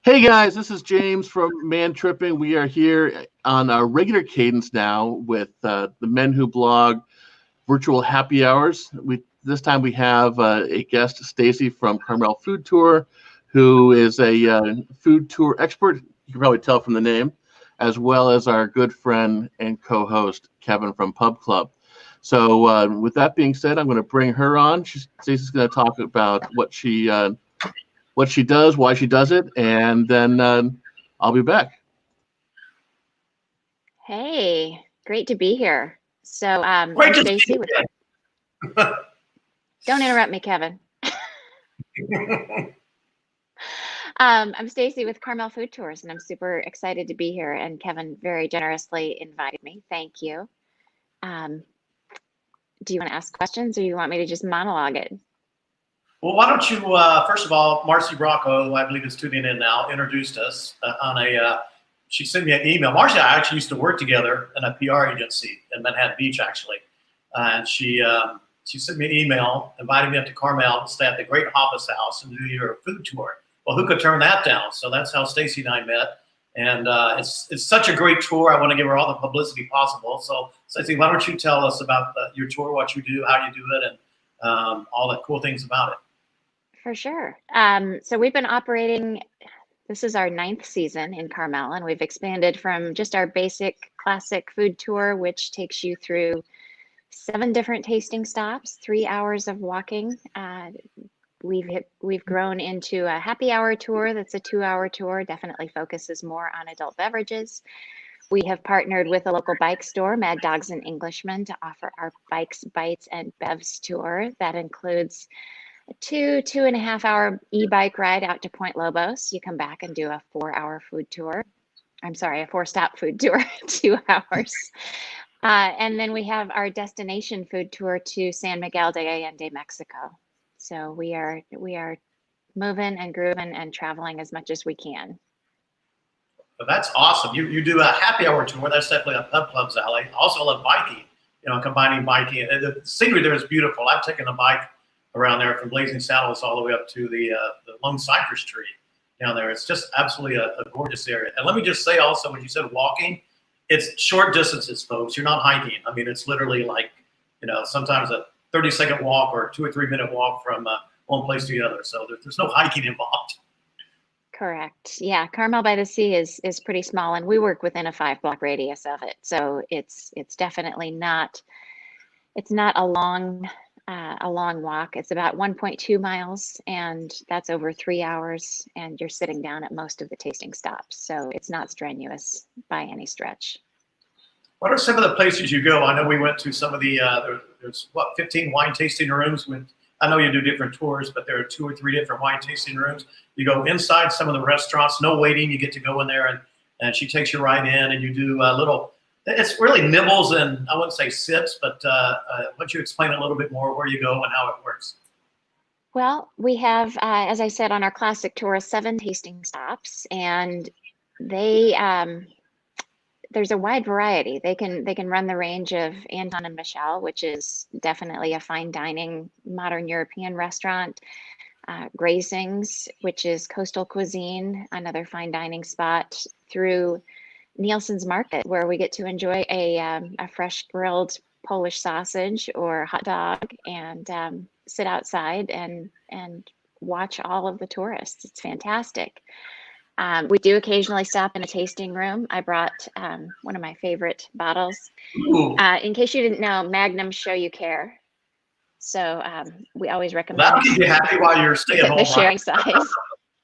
Hey guys, this is James from ManTripping. We are here on our regular cadence now with the MenWhoBlog virtual happy hours. This time we have a guest, Stacy from Carmel Food Tour, who is a food tour expert. You can probably tell from the name, as well as our good friend and co-host Kevin from PubClub. So with that being said, I'm going to bring her on. Stacy's going to talk about what she does, why she does it, and then I'll be back. Hey, great to be here. So I'm Stacy. Don't interrupt me, Kevin. I'm Stacy with Carmel Food Tours, and I'm super excited to be here. And Kevin very generously invited me. Thank you. Do you want to ask questions, or you want me to just monologue it? Well, why don't you, first of all, Marcy Bracco, who I believe is tuning in now, introduced us she sent me an email. Marcy and I actually used to work together in a PR agency in Manhattan Beach, actually. And she sent me an email, inviting me up to Carmel to stay at the Great Office House and do your food tour. Well, who could turn that down? So that's how Stacy and I met. And it's such a great tour. I want to give her all the publicity possible. So Stacy, why don't you tell us about your tour, what you do, how you do it, and all the cool things about it. For sure. So we've been operating, this is our 9th season in Carmel, and we've expanded from just our basic classic food tour, which takes you through 7 different tasting stops, 3 hours of walking. We've grown into a happy hour tour that's a 2-hour tour, definitely focuses more on adult beverages. We have partnered with a local bike store, Mad Dogs and Englishmen, to offer our Bikes, Bites, and Bevs tour. That includes a 2.5-hour e-bike ride out to Point Lobos. You come back and do a 4-hour food tour. I'm sorry, a 4-stop food tour, 2 hours. And then we have our destination food tour to San Miguel de Allende, Mexico. So we are moving and grooving and traveling as much as we can. Well, that's awesome. You do a happy hour tour. That's definitely a Pub Club's alley. Also love biking, combining biking. And the scenery there is beautiful. I've taken a bike around there from Blazing Saddles all the way up to the Lone Cypress Tree down there. It's just absolutely a gorgeous area. And let me just say also, when you said walking, it's short distances, folks. You're not hiking. I mean, it's literally like, sometimes a 30-second walk or 2 or 3 minute walk from one place to the other. So there's no hiking involved. Correct. Yeah, Carmel by the Sea is pretty small, and we work within a 5-block radius of it. So it's definitely not. It's not a long walk. It's about 1.2 miles, and that's over 3 hours, and you're sitting down at most of the tasting stops. So it's not strenuous by any stretch. What are some of the places you go? I know we went to some of the, there's 15 wine tasting rooms. I know you do different tours, but there are 2 or 3 different wine tasting rooms. You go inside some of the restaurants, no waiting. You get to go in there, and she takes you right in, and you do a little, it's really nibbles and I wouldn't say sips, but why don't you explain a little bit more where you go and how it works? Well, we have, as I said, on our classic tour, 7 tasting stops, and there's a wide variety. They can run the range of Anton and Michelle, which is definitely a fine dining modern European restaurant. Grazing's, which is coastal cuisine, another fine dining spot, through Nielsen's Market, where we get to enjoy a fresh grilled Polish sausage or hot dog and sit outside and watch all of the tourists. It's fantastic. We do occasionally stop in a tasting room. I brought one of my favorite bottles. In case you didn't know, Magnum Show You Care. So we always recommend. That'll keep you happy while you're staying home. The sharing size.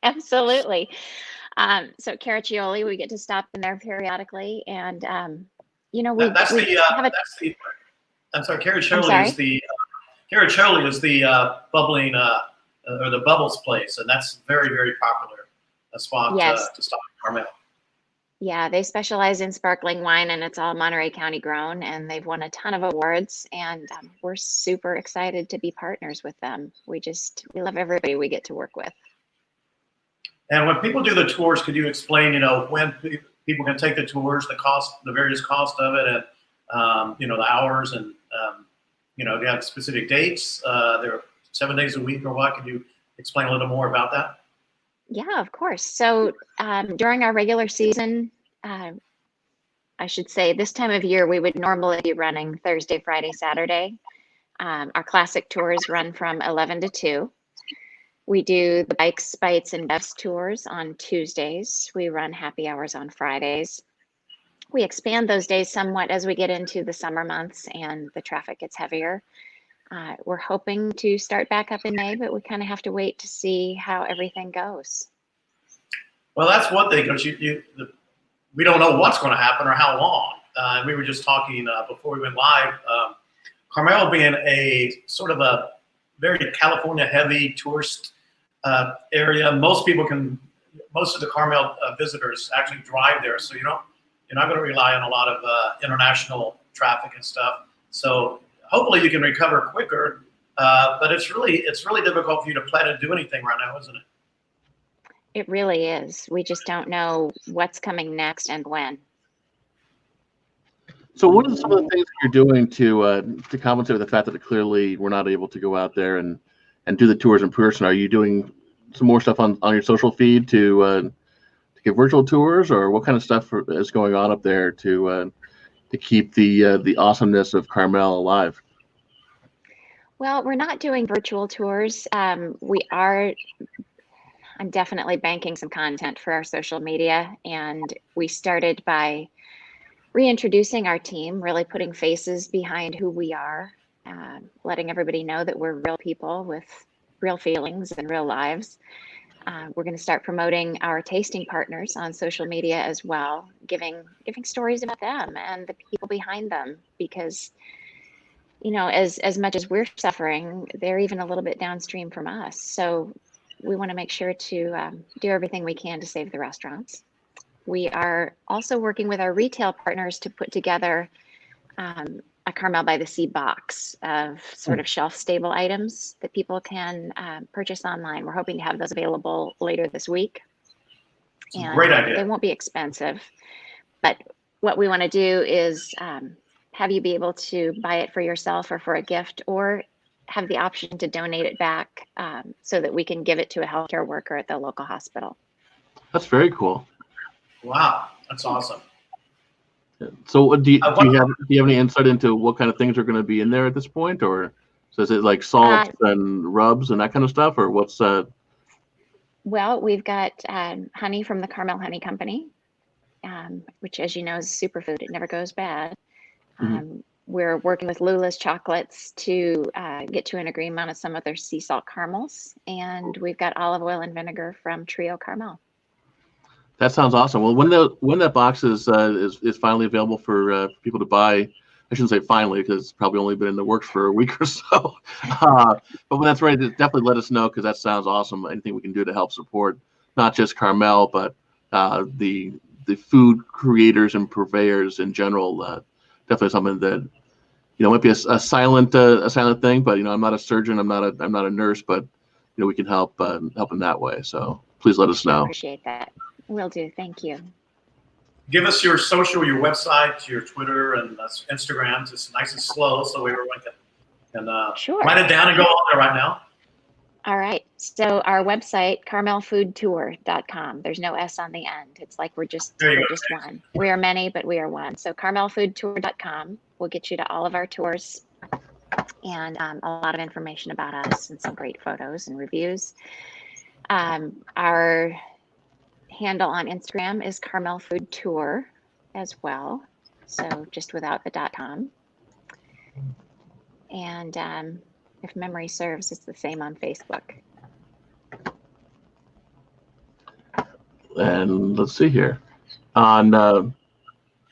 Absolutely. So Caraccioli, we get to stop in there periodically, and I'm sorry, Caraccioli is the bubbling or the bubbles place, and that's very, very popular. A spot to stop in Carmel. Yeah, they specialize in sparkling wine, and it's all Monterey County grown, and they've won a ton of awards, and we're super excited to be partners with them. We love everybody we get to work with. And when people do the tours, could you explain, when people can take the tours, the cost, the various cost of it, and the hours, and do you have specific dates? They're 7 days a week or what? Could you explain a little more about that? Yeah, of course. So during our regular season, I should say this time of year, we would normally be running Thursday, Friday, Saturday. Our classic tours run from 11 to 2. We do the Bikes, Bites, and Bevs tours on Tuesdays. We run happy hours on Fridays. We expand those days somewhat as we get into the summer months and the traffic gets heavier. We're hoping to start back up in May, but we kind of have to wait to see how everything goes. Well, that's one thing, because we don't know what's going to happen or how long. We were just talking before we went live. Carmel being a sort of a very California-heavy tourist area, most of the Carmel visitors actually drive there, so you're not going to rely on a lot of international traffic and stuff. So hopefully you can recover quicker, but it's really difficult for you to plan to do anything right now, isn't it? It really is. We just don't know what's coming next and when. So what are some of the things that you're doing to compensate with the fact that clearly we're not able to go out there and do the tours in person? Are you doing some more stuff on your social feed to give virtual tours, or what kind of stuff is going on up there to keep the awesomeness of Carmel alive? Well, we're not doing virtual tours. I'm definitely banking some content for our social media, and we started by reintroducing our team, really putting faces behind who we are, letting everybody know that we're real people with real feelings and real lives. We're going to start promoting our tasting partners on social media as well, giving stories about them and the people behind them, because as much as we're suffering, they're even a little bit downstream from us. So we want to make sure to do everything we can to save the restaurants. We are also working with our retail partners to put together a Carmel by the Sea box of sort of shelf-stable items that people can purchase online. We're hoping to have those available later this week. And great idea. They won't be expensive, but what we want to do is have you be able to buy it for yourself or for a gift, or have the option to donate it back so that we can give it to a healthcare worker at the local hospital. That's very cool. Wow, that's awesome. So do you have any insight into what kind of things are going to be in there at this point, or so is it like salts and rubs and that kind of stuff, or what's Well, we've got honey from the Carmel Honey Company, which, as you know, is a superfood. It never goes bad. We're working with Lula's Chocolates to get to an agreement on some of their sea salt caramels, and we've got olive oil and vinegar from Trio Carmel. That sounds awesome. Well, when that box is finally available for people to buy, I shouldn't say finally, because it's probably only been in the works for a week or so. But when that's ready, definitely let us know, because that sounds awesome. Anything we can do to help support not just Carmel, but the food creators and purveyors in general. Definitely something that might be a silent thing, but I'm not a surgeon, I'm not a nurse, but we can help in that way. So please let us know. Appreciate that. Will do. Thank you. Give us your social, your website, your Twitter, and Instagram, just nice and slow, so everyone can write it down and go on there right now. All right. So our website, carmelfoodtour.com. There's no S on the end. It's like we're just one. We are many, but we are one. So carmelfoodtour.com will get you to all of our tours and a lot of information about us and some great photos and reviews. Our handle on Instagram is Carmel Food Tour as well. So just without the .com. And if memory serves, it's the same on Facebook. And let's see here. On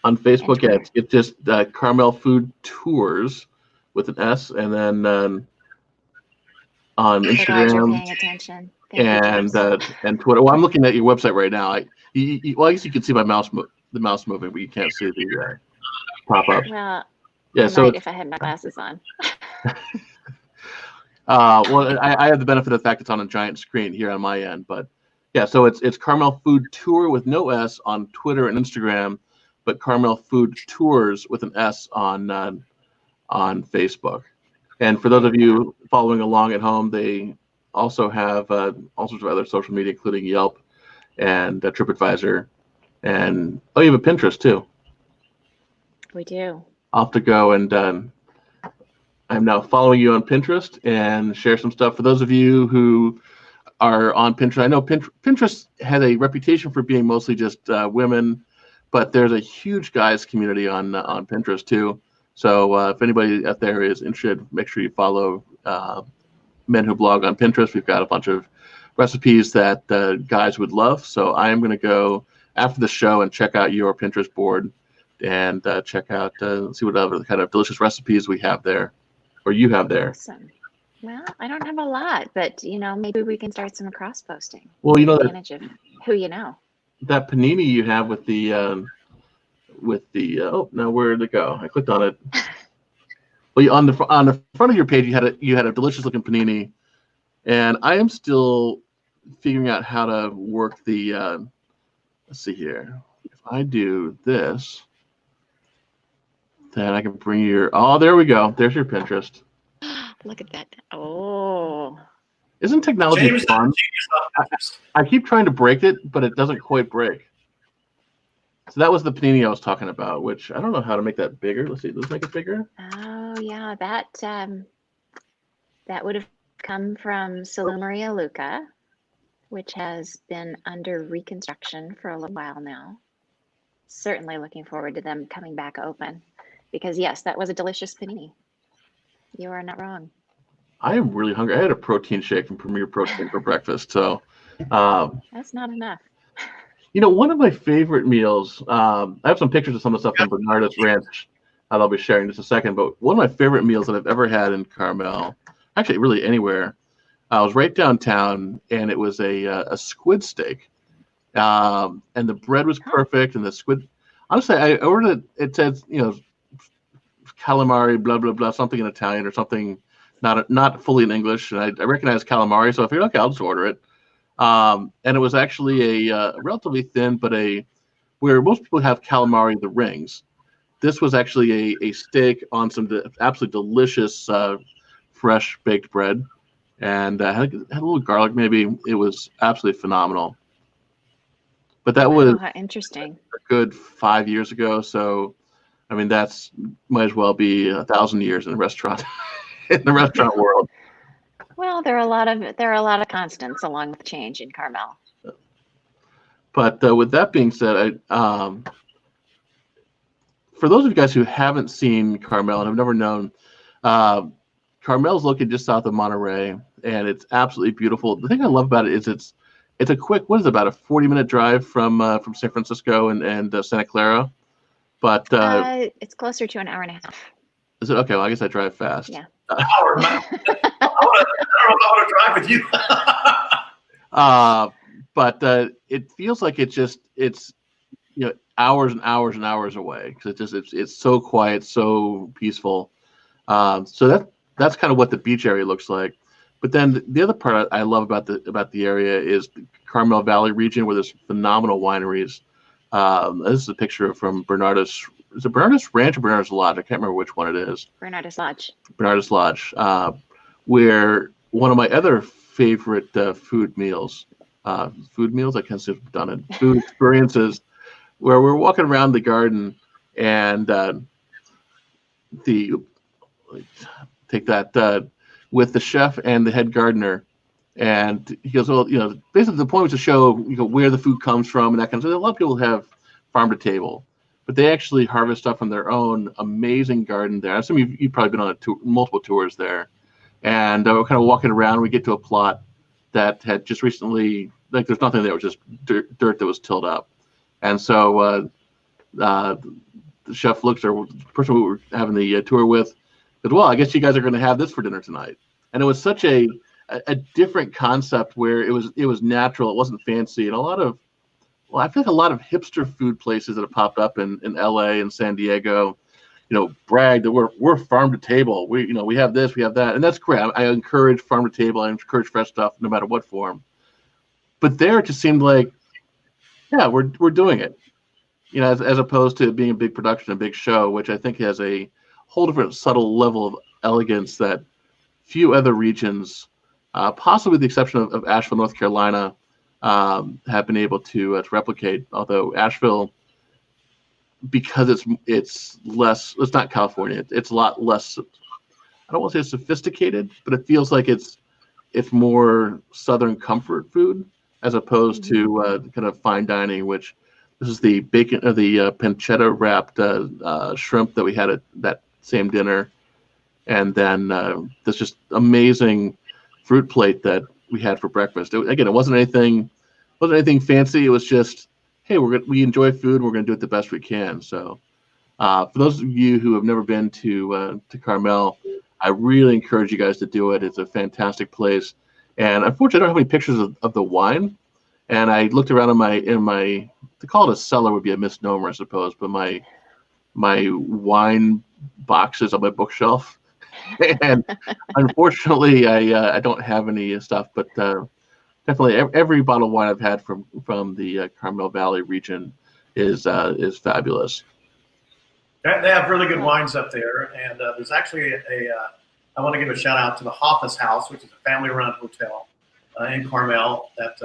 Facebook, it's just Carmel Food Tours with an S, and then on Instagram paying attention. and Twitter. Well, I'm looking at your website right now. I guess you can see my mouse moving, but you can't see the pop up. Well, yeah. So if I had my glasses on. Well, I have the benefit of the fact it's on a giant screen here on my end, but yeah. So it's Carmel Food Tour with no S on Twitter and Instagram, but Carmel Food Tours with an S on Facebook. And for those of you following along at home, also have all sorts of other social media, including Yelp and TripAdvisor, and you have a Pinterest too. We do. I'll have to go and I'm now following you on Pinterest and share some stuff. For those of you who are on Pinterest, I know Pinterest has a reputation for being mostly just women, but there's a huge guys community on Pinterest too. So if anybody out there is interested, make sure you follow MenWhoBlog on Pinterest. We've got a bunch of recipes that guys would love. So I am going to go after the show and check out your Pinterest board and check out, see what other kind of delicious recipes we have there, or you have there. Awesome. Well, I don't have a lot, but maybe we can start some cross posting. Well, advantage of who you know. That panini you have with the oh, now where did it go? I clicked on it. Well, on the front of your page you had a delicious looking panini, and I am still figuring out how to work the. Let's see here. If I do this, then I can bring your. Oh, there we go. There's your Pinterest. Look at that. Oh. Isn't technology James, fun? I keep trying to break it, but it doesn't quite break. So that was the panini I was talking about, which I don't know how to make that bigger. Let's see. Let's make it bigger. Oh yeah, that would have come from Saloon Maria Luca, which has been under reconstruction for a little while now. Certainly looking forward to them coming back open, because yes, that was a delicious panini. You are not wrong. I am really hungry. I had a protein shake from Premier Protein for breakfast, so that's not enough. One of my favorite meals. I have some pictures of some of the stuff from Bernardo's Ranch that I'll be sharing in just a second. But one of my favorite meals that I've ever had in Carmel, actually really anywhere, I was right downtown, and it was a squid steak, and the bread was perfect, and the squid. Honestly, I ordered it. It says calamari, blah blah blah, something in Italian or something, not fully in English, and I recognized calamari, so I figured, okay, I'll just order it. And it was actually a relatively thin, but where most people have calamari, the rings. This was actually a steak on some absolutely delicious fresh baked bread, and had a little garlic maybe. It was absolutely phenomenal. But that was interesting. A good 5 years ago, so I mean that's might as well be 1,000 years in the restaurant world. Well, there are a lot of constants along with change in Carmel. But with that being said, for those of you guys who haven't seen Carmel and have never known, Carmel's located just south of Monterey, and it's absolutely beautiful. The thing I love about it is it's a quick, what is it, about a 40-minute drive from San Francisco and Santa Clara, but it's closer to an hour and a half. Is it? Okay, well, I guess I drive fast. Yeah. Hour, man. I don't know how to drive with you. But it feels like it's hours and hours and hours away, because it's so quiet, so peaceful. So that's kind of what the beach area looks like. But then the other part I love about the area is the Carmel Valley region, where there's phenomenal wineries. This is a picture from Bernardo's. Is it Bernardo's Ranch or Bernardo's Lodge? I can't remember which one it is. Bernardo's Lodge. Bernardo's Lodge, where one of my other favorite food meals, I can't say I've done it, food experiences, where we're walking around the garden, and with the chef and the head gardener, and he goes, well, basically the point was to show where the food comes from and that kind of stuff. A lot of people have farm to table, but they actually harvest stuff from their own amazing garden there. I assume you've probably been on multiple tours there. And we're kind of walking around. We get to a plot that had just recently, there's nothing there. It was just dirt that was tilled up. And so the chef looks, or the person we were having the tour with, said, well, I guess you guys are going to have this for dinner tonight. And it was such a different concept, where it was natural. It wasn't fancy. And I feel like a lot of hipster food places that have popped up in LA and San Diego, brag that we're farm to table. We have this, we have that, and that's great. I encourage farm to table. I encourage fresh stuff, no matter what form. But there, it just seemed like, yeah, we're doing it, as opposed to being a big production, a big show, which I think has a whole different subtle level of elegance that few other regions possibly with the exception of Asheville, North Carolina, have been able to replicate. Although Asheville, because it's less, it's not California. It's a lot less. I don't want to say sophisticated, but it feels like it's more Southern comfort food as opposed to kind of fine dining. Which this is the bacon or the pancetta wrapped shrimp that we had at that same dinner, and then this just amazing fruit plate that we had for breakfast. It wasn't anything fancy. It was just, hey, we enjoy food. We're going to do it the best we can. So, for those of you who have never been to Carmel, I really encourage you guys to do it. It's a fantastic place. And unfortunately, I don't have any pictures of the wine. And I looked around in my to call it a cellar would be a misnomer, I suppose, but my wine boxes on my bookshelf. And unfortunately, I don't have any stuff, but definitely every bottle of wine I've had from the Carmel Valley region is fabulous. They have really good wines up there, and there's actually I want to give a shout out to the Hoffus House, which is a family-run hotel in Carmel that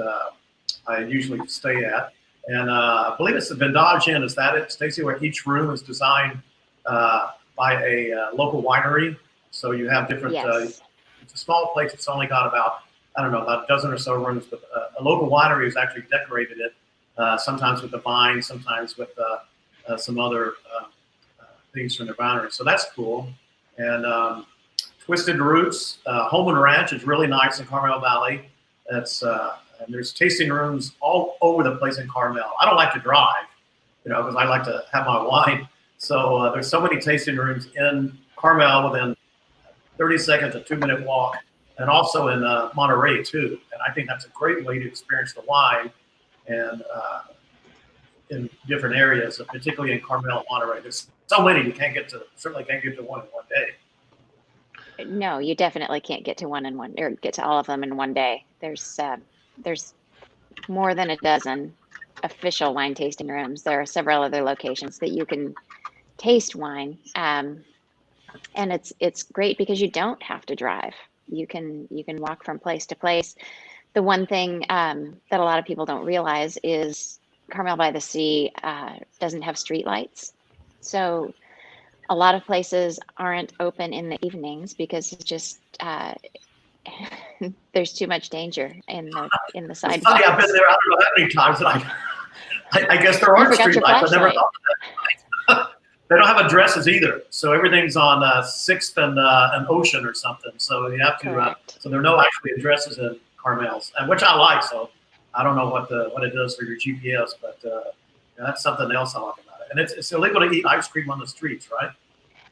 I usually stay at, and I believe it's the Vendage Inn. Is that it, Stacy? Where each room is designed by a local winery, so you have different. Yes. It's a small place. It's only got about a dozen or so rooms, but a local winery has actually decorated it. Sometimes with the vine, sometimes with some other things from the winery. So that's cool. And Twisted Roots, Home and Ranch is really nice in Carmel Valley. That's and there's tasting rooms all over the place in Carmel. I don't like to drive, because I like to have my wine. So there's so many tasting rooms in Carmel within 30 seconds, a 2-minute walk, and also in Monterey too. And I think that's a great way to experience the wine and in different areas, particularly in Carmel, Monterey. There's so many you certainly can't get to one in one day. No, you definitely can't get to get to all of them in one day. There's more than a dozen official wine tasting rooms. There are several other locations that you can taste wine, and it's great because you don't have to drive. You can walk from place to place. The one thing that a lot of people don't realize is Carmel by the Sea doesn't have street lights, so a lot of places aren't open in the evenings because it's just there's too much danger in the sidewalks. Funny, I've been there. I don't know how many times, and I guess there are street lights. I never thought of that. They don't have addresses either, so everything's on 6th and Ocean or something. So you have to. So there are no actually addresses in Carmel's, and which I like. So I don't know what it does for your GPS, but that's something else I like about it. And it's illegal to eat ice cream on the streets, right?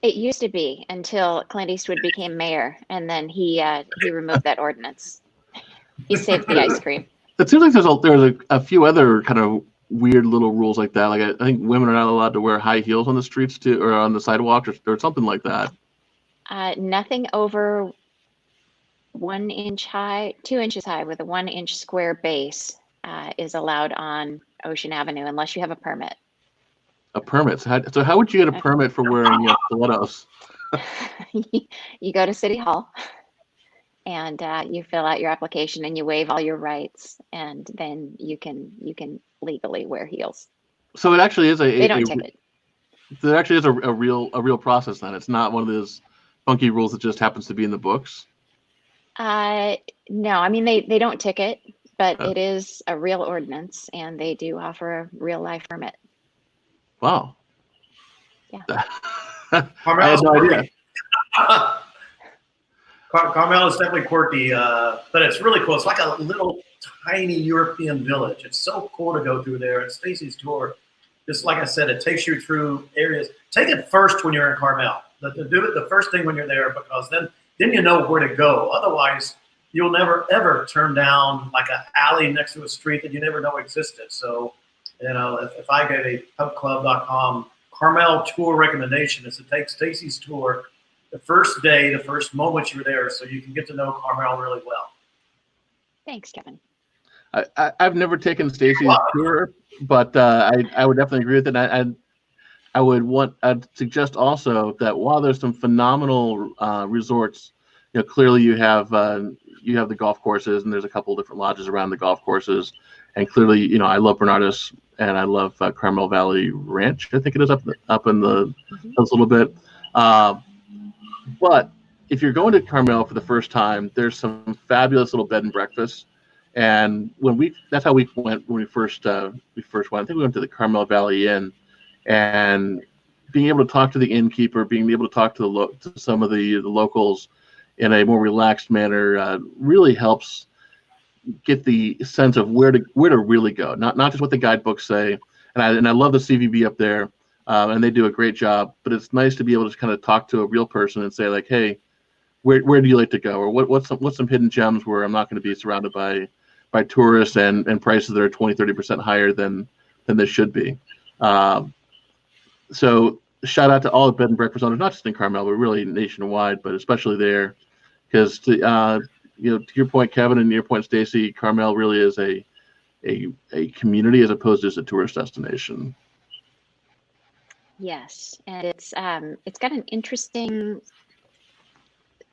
It used to be until Clint Eastwood became mayor, and then he removed that ordinance. He saved the ice cream. It seems like there's a few other kind of weird little rules like that. Like I think women are not allowed to wear high heels on the streets or on the sidewalk or something like that. Nothing over 1 inch high, 2 inches high with a 1 inch square base is allowed on Ocean Avenue unless you have a permit. A permit? So how would you get a permit for wearing stilettos? You go to City Hall and you fill out your application and you waive all your rights, and then you can legally wear heels. So it actually is they don't ticket. There actually is a real process then. It's not one of those funky rules that just happens to be in the books. No, I mean they don't ticket, but it is a real ordinance, and they do offer a real life permit. Wow. Yeah. I had no idea. Carmel is definitely quirky, but it's really cool. It's like a little tiny European village. It's so cool to go through there. And Stacy's tour, just like I said, it takes you through areas. Take it first when you're in Carmel. Do it the first thing when you're there, because then you know where to go. Otherwise, you'll never ever turn down like an alley next to a street that you never know existed. So, if I get a PubClub.com Carmel tour recommendation, is to take Stacy's tour the first day, the first moment you're there, so you can get to know Carmel really well. Thanks, Kevin. I've never taken Stacy's tour, but I would definitely agree with it. I'd suggest also that while there's some phenomenal resorts, clearly you have you have the golf courses, and there's a couple of different lodges around the golf courses. And clearly, you know, I love Bernardes, and I love Carmel Valley Ranch. I think it is up in the hills a little bit. But if you're going to Carmel for the first time, there's some fabulous little bed and breakfasts. And that's how we went when we first went. I think we went to the Carmel Valley Inn, and being able to talk to the innkeeper, being able to talk to some of the locals in a more relaxed manner really helps get the sense of where to really go, not just what the guidebooks say. And I love the CVB up there, and they do a great job. But it's nice to be able to kind of talk to a real person and say, like, hey, where do you like to go, or what's some hidden gems where I'm not going to be surrounded by tourists and prices that are 20-30% higher than they should be. So shout out to all the bed and breakfast owners, not just in Carmel, but really nationwide, but especially there, because you know, to your point, Kevin, and your point, Stacy, Carmel really is a community as opposed to just a tourist destination. Yes, and it's got an interesting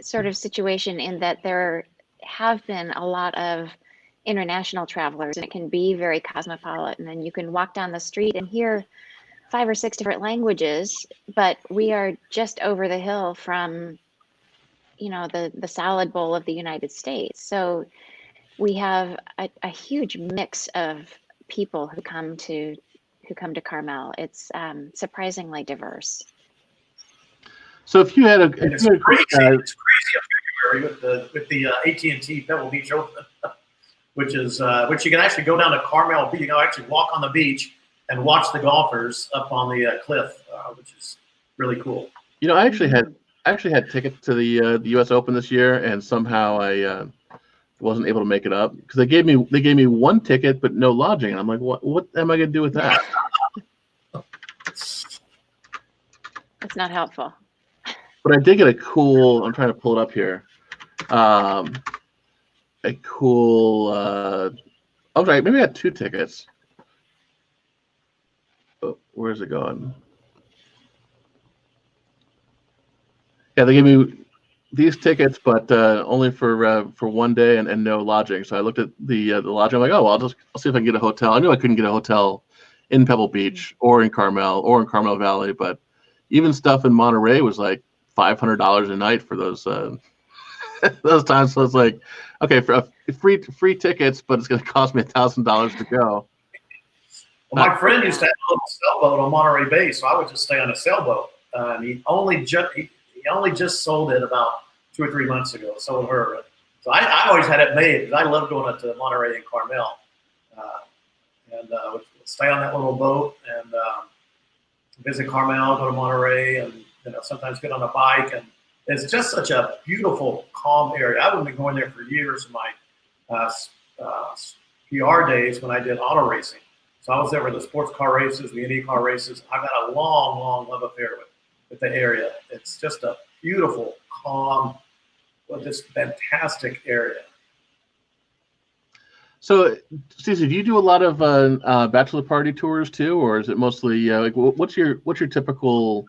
sort of situation in that there have been a lot of international travelers, and it can be very cosmopolitan, and you can walk down the street and hear 5 or 6 different languages, but we are just over the hill from, you know, the salad bowl of the United States. So we have a huge mix of people who come to Carmel. It's surprisingly diverse. So if you had it's crazy in February with the AT&T Pebble Beach Open, which you can actually go down to Carmel Beach. You can actually walk on the beach and watch the golfers up on the cliff, which is really cool. You know, I actually had tickets to the U.S. Open this year, and somehow I wasn't able to make it up because they gave me one ticket but no lodging. And I'm like, what am I going to do with that? It's not helpful. But I did get a cool. I'm trying to pull it up here. A cool. I'm sorry, maybe I had 2 tickets. Oh, where's it going? Yeah, they gave me these tickets, but only for one day and no lodging. So I looked at the lodging. I'm like, oh, well, I'll see if I can get a hotel. I knew I couldn't get a hotel in Pebble Beach or in Carmel or in Carmel Valley, but even stuff in Monterey was like $500 a night for those those times. So it's like, okay, for free tickets, but it's going to cost me $1,000 to go. Well, my friend used to have a little sailboat on Monterey Bay, so I would just stay on a sailboat. He only just sold it about 2 or 3 months ago. Sold her. So I always had it made because I love going up to Monterey and Carmel, and would stay on that little boat and visit Carmel, go to Monterey, and sometimes get on a bike. And it's just such a beautiful, calm area. I've been going there for years in my PR days when I did auto racing. So I was there with the sports car races, the Indy car races. I've got a long, long love affair with the area. It's just a beautiful, calm, just fantastic area. So, Stacey, do you do a lot of bachelor party tours too, or is it mostly like what's your typical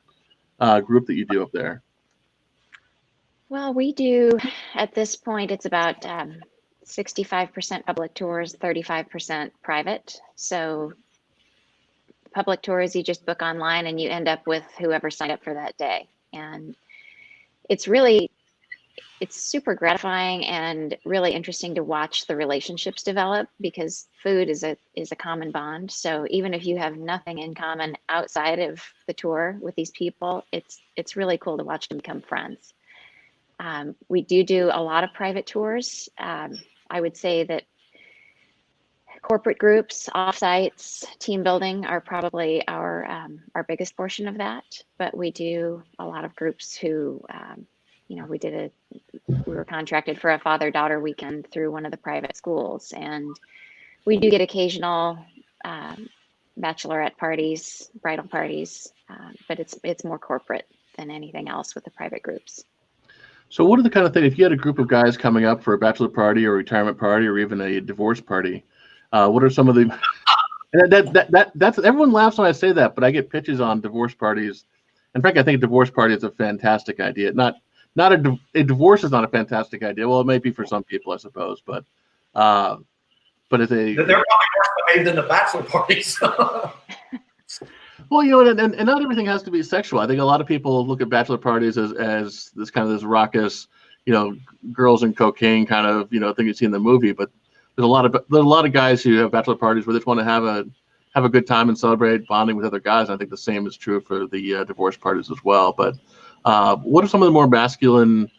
group that you do up there? Well, we do at this point. It's about 65% public tours, 35% private. So public tours, you just book online and you end up with whoever signed up for that day. And it's super gratifying and really interesting to watch the relationships develop because food is a common bond. So even if you have nothing in common outside of the tour with these people, it's really cool to watch them become friends. We do a lot of private tours. I would say that corporate groups, offsites, team building are probably our biggest portion of that. But we do a lot of groups who, we were contracted for a father-daughter weekend through one of the private schools, and we do get occasional bachelorette parties, bridal parties, but it's more corporate than anything else with the private groups. So what are the kind of things, if you had a group of guys coming up for a bachelor party or a retirement party or even a divorce party, what are some of the, that's everyone laughs when I say that, but I get pitches on divorce parties. In fact, I think a divorce party is a fantastic idea. Not not a divorce is not a fantastic idea. Well, it may be for some people, I suppose, but it's a. They're probably worse behaved than the bachelor parties. Well, and not everything has to be sexual. I think a lot of people look at bachelor parties as this kind of this raucous, girls and cocaine kind of thing you see in the movie. But there's a lot of guys who have bachelor parties where they just want to have a good time and celebrate bonding with other guys. And I think the same is true for the divorce parties as well. But what are some of the more masculine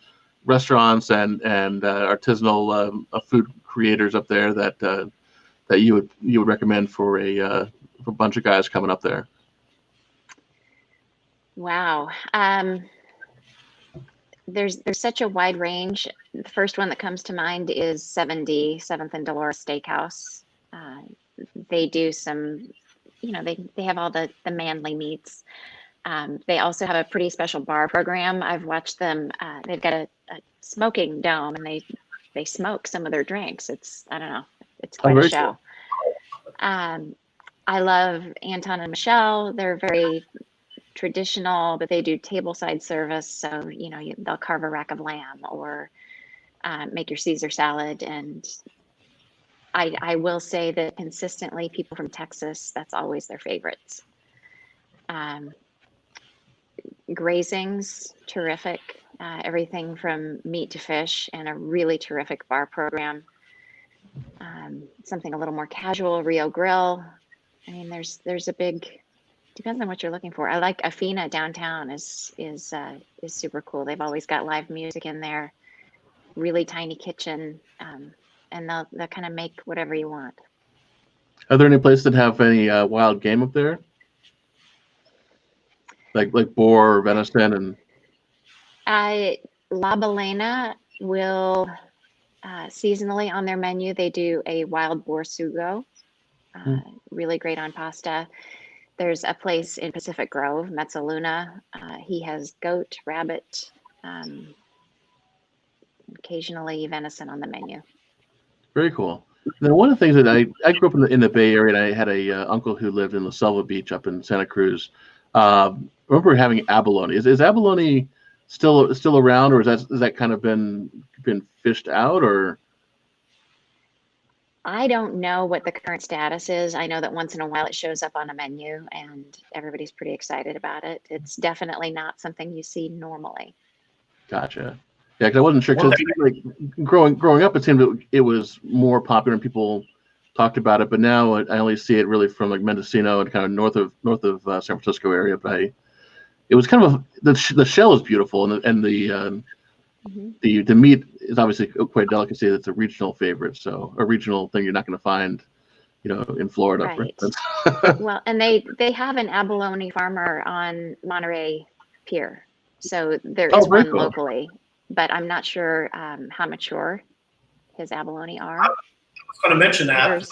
restaurants and artisanal food creators up there that you would recommend for a bunch of guys coming up there? Wow. There's such a wide range. The first one that comes to mind is 7D, 7th and Dolores Steakhouse. They do some, they have all the manly meats. They also have a pretty special bar program. I've watched them. They've got a smoking dome, and they smoke some of their drinks. It's quite a show. Cool. I love Anton and Michelle. They're very traditional, but they do tableside service. So, they'll carve a rack of lamb or make your Caesar salad. And I will say that consistently people from Texas, that's always their favorites. Grazing's terrific. Everything from meat to fish, and a really terrific bar program. Something a little more casual, Rio Grill. I mean, there's a big, depends on what you're looking for. I like Afina downtown is super cool. They've always got live music in there, really tiny kitchen, and they'll kind of make whatever you want. Are there any places that have any wild game up there? Like boar or venison and. La Balena will seasonally on their menu. They do a wild boar sugo, really great on pasta. There's a place in Pacific Grove, Mezzaluna. He has goat, rabbit, occasionally venison on the menu. Very cool. Now, one of the things that I grew up in the Bay Area, and I had a uncle who lived in La Selva Beach up in Santa Cruz. I remember having abalone. Is abalone still around, or is that kind of been fished out, or? I don't know what the current status is. I know that once in a while it shows up on a menu and everybody's pretty excited about it. It's definitely not something you see normally. Gotcha. Yeah, because I wasn't sure. Because like growing up, it seemed it was more popular and people talked about it. But now I only see it really from like Mendocino and kind of north of San Francisco area. But it was kind of the shell is beautiful, and the meat is obviously quite a delicacy. That's a regional favorite, so a regional thing you're not going to find, in Florida, right. for instance. Well, and they have an abalone farmer on Monterey Pier, so there is one cool. locally, but I'm not sure how mature his abalone are. I was going to mention that.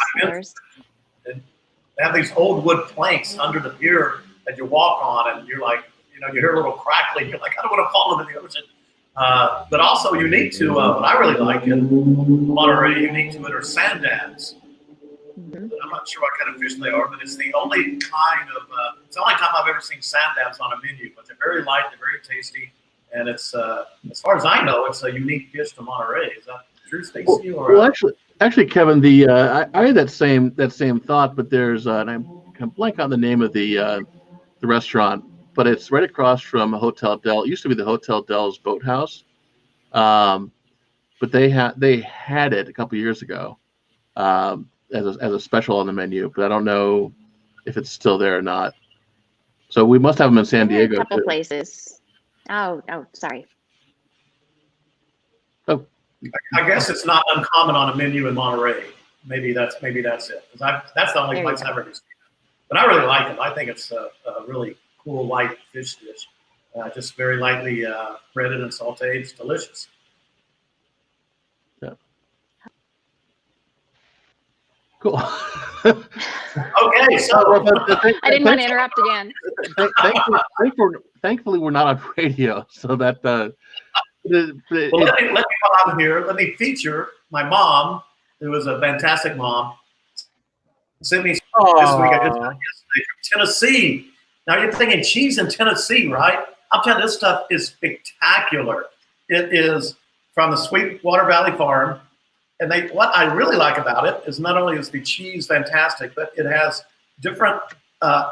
They have these old wood planks under the pier that you walk on, and you're like, you hear a little crackling. You're like, I don't want to fall into the ocean. But also unique to what I really like in Monterey, unique to it are sand dabs. I'm not sure what kind of fish they are, but it's the only kind of it's the only time I've ever seen sand dabs on a menu. But they're very light, they're very tasty, and it's as far as I know, it's a unique dish to Monterey. Is that true, Stacy? Well, actually, Kevin, I had that same thought, but there's and I'm blank on the name of the restaurant. But it's right across from a Hotel Del. It used to be the Hotel Del's Boathouse, but they had it a couple years ago as a special on the menu. But I don't know if it's still there or not. So we must have them in San Diego. A couple places. Oh, sorry. Oh, I guess it's not uncommon on a menu in Monterey. Maybe that's it. That's the only place I've ever seen it. But I really like it. I think it's a really cool light fish dish, just very lightly breaded and sauteed. It's delicious. Yeah. Cool. Okay, so I didn't want to interrupt again. Thankfully, we're not on radio, so that. Well, let me come out here. Let me feature my mom, who is a fantastic mom. Sent me this week. I just yesterday from Tennessee. Now you're thinking cheese in Tennessee, right? I'm telling you, this stuff is spectacular. It is from the Sweetwater Valley Farm. And what I really like about it is not only is the cheese fantastic, but it has different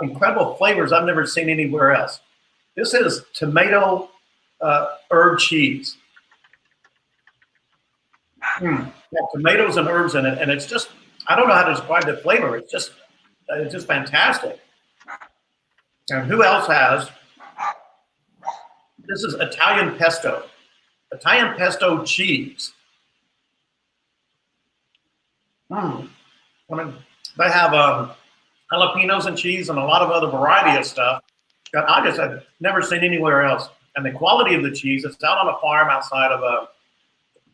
incredible flavors I've never seen anywhere else. This is tomato herb cheese. Yeah, tomatoes and herbs in it, and it's just, I don't know how to describe the flavor. It's just fantastic. And who else has? This is Italian pesto cheese. They have jalapenos and cheese and a lot of other variety of stuff that I just have never seen anywhere else. And the quality of the cheese, it's out on a farm outside of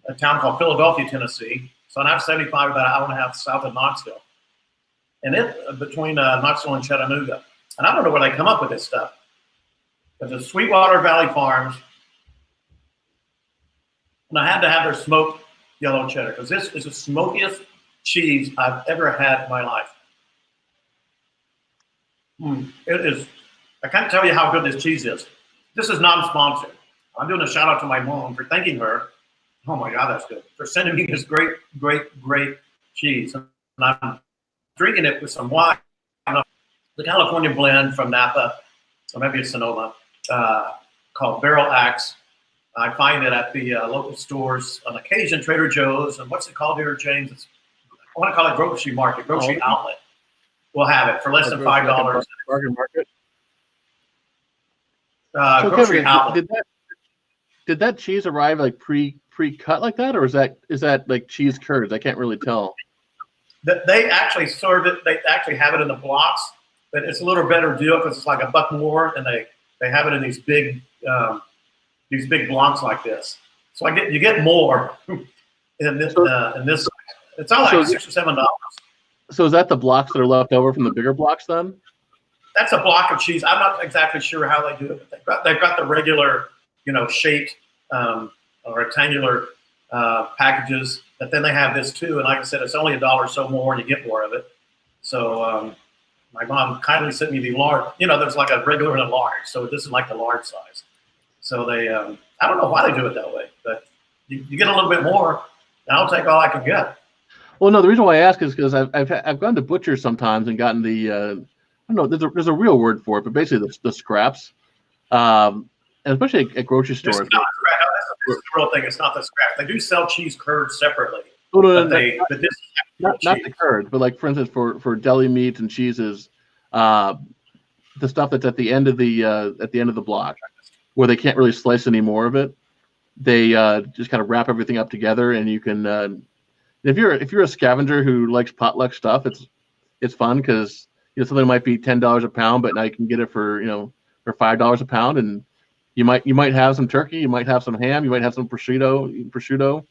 a town called Philadelphia, Tennessee. So on I-75, about an hour and a half south of Knoxville. And between Knoxville and Chattanooga. And I don't know where they come up with this stuff. But the Sweetwater Valley Farms, and I had to have their smoked yellow cheddar because this is the smokiest cheese I've ever had in my life. It is, I can't tell you how good this cheese is. This is non-sponsored. I'm doing a shout out to my mom for thanking her. Oh my God, that's good. For sending me this great, great, great cheese. And I'm drinking it with some wine. The California blend from Napa, or maybe it's Sonoma, called Barrel Axe. I find it at the local stores, on occasion Trader Joe's, and what's it called here, James? I want to call it grocery market, grocery outlet. We'll have it for less than $5. Bargain market. Grocery outlet. Did that cheese arrive like pre-cut like that, or is that like cheese curds? I can't really tell. They actually serve it. They actually have it in the blocks, but it's a little better deal because it's like a buck more, and they have it in these big blocks like this. So you get more in this. It's all like $6 or $7. So is that the blocks that are left over from the bigger blocks then? That's a block of cheese. I'm not exactly sure how they do it, but they've got the regular, shaped or rectangular packages. But then they have this too, and like I said, it's only $1 so more, and you get more of it. So my mom kindly sent me the large. There's like a regular and a large, so this is like the large size. So they, I don't know why they do it that way, but you get a little bit more, and I'll take all I can get. Well, no, the reason why I ask is because I've gone to butchers sometimes and gotten the I don't know, there's a real word for it, but basically the scraps, and especially at grocery stores. It's not the real thing. It's not the scraps. They do sell cheese curds separately. Oh, no, but this is not the curds, but like for instance, for deli meats and cheeses, the stuff that's at the end of the block, where they can't really slice any more of it, they just kind of wrap everything up together, and you can. If you're a scavenger who likes potluck stuff, it's fun because something might be $10 a pound, but now you can get it for $5 a pound, and you might have some turkey, you might have some ham, you might have some prosciutto,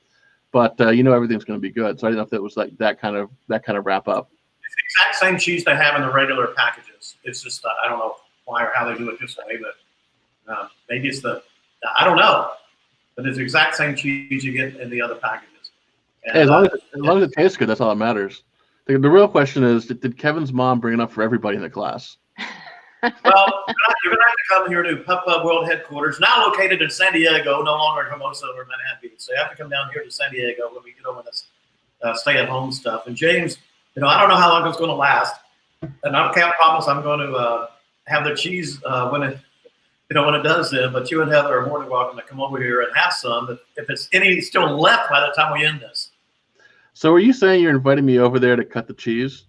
but everything's going to be good. So I didn't know if that was like that kind of wrap up. It's the exact same cheese they have in the regular packages. It's just I don't know why or how they do it this way, but maybe it's I don't know, but it's the exact same cheese you get in the other packages. And, as long as it tastes good, that's all that matters. The real question is, did Kevin's mom bring enough for everybody in the class? Well, you're going to have to come here to PubClub World Headquarters, now located in San Diego, no longer in Hermosa or Manhattan Beach. So you have to come down here to San Diego when we get over this stay-at-home stuff. And James, I don't know how long it's going to last, and I can't promise I'm going to have the cheese when it does then. But you and Heather are more than welcome to come over here and have some. If it's any still left by the time we end this. So are you saying you're inviting me over there to cut the cheese?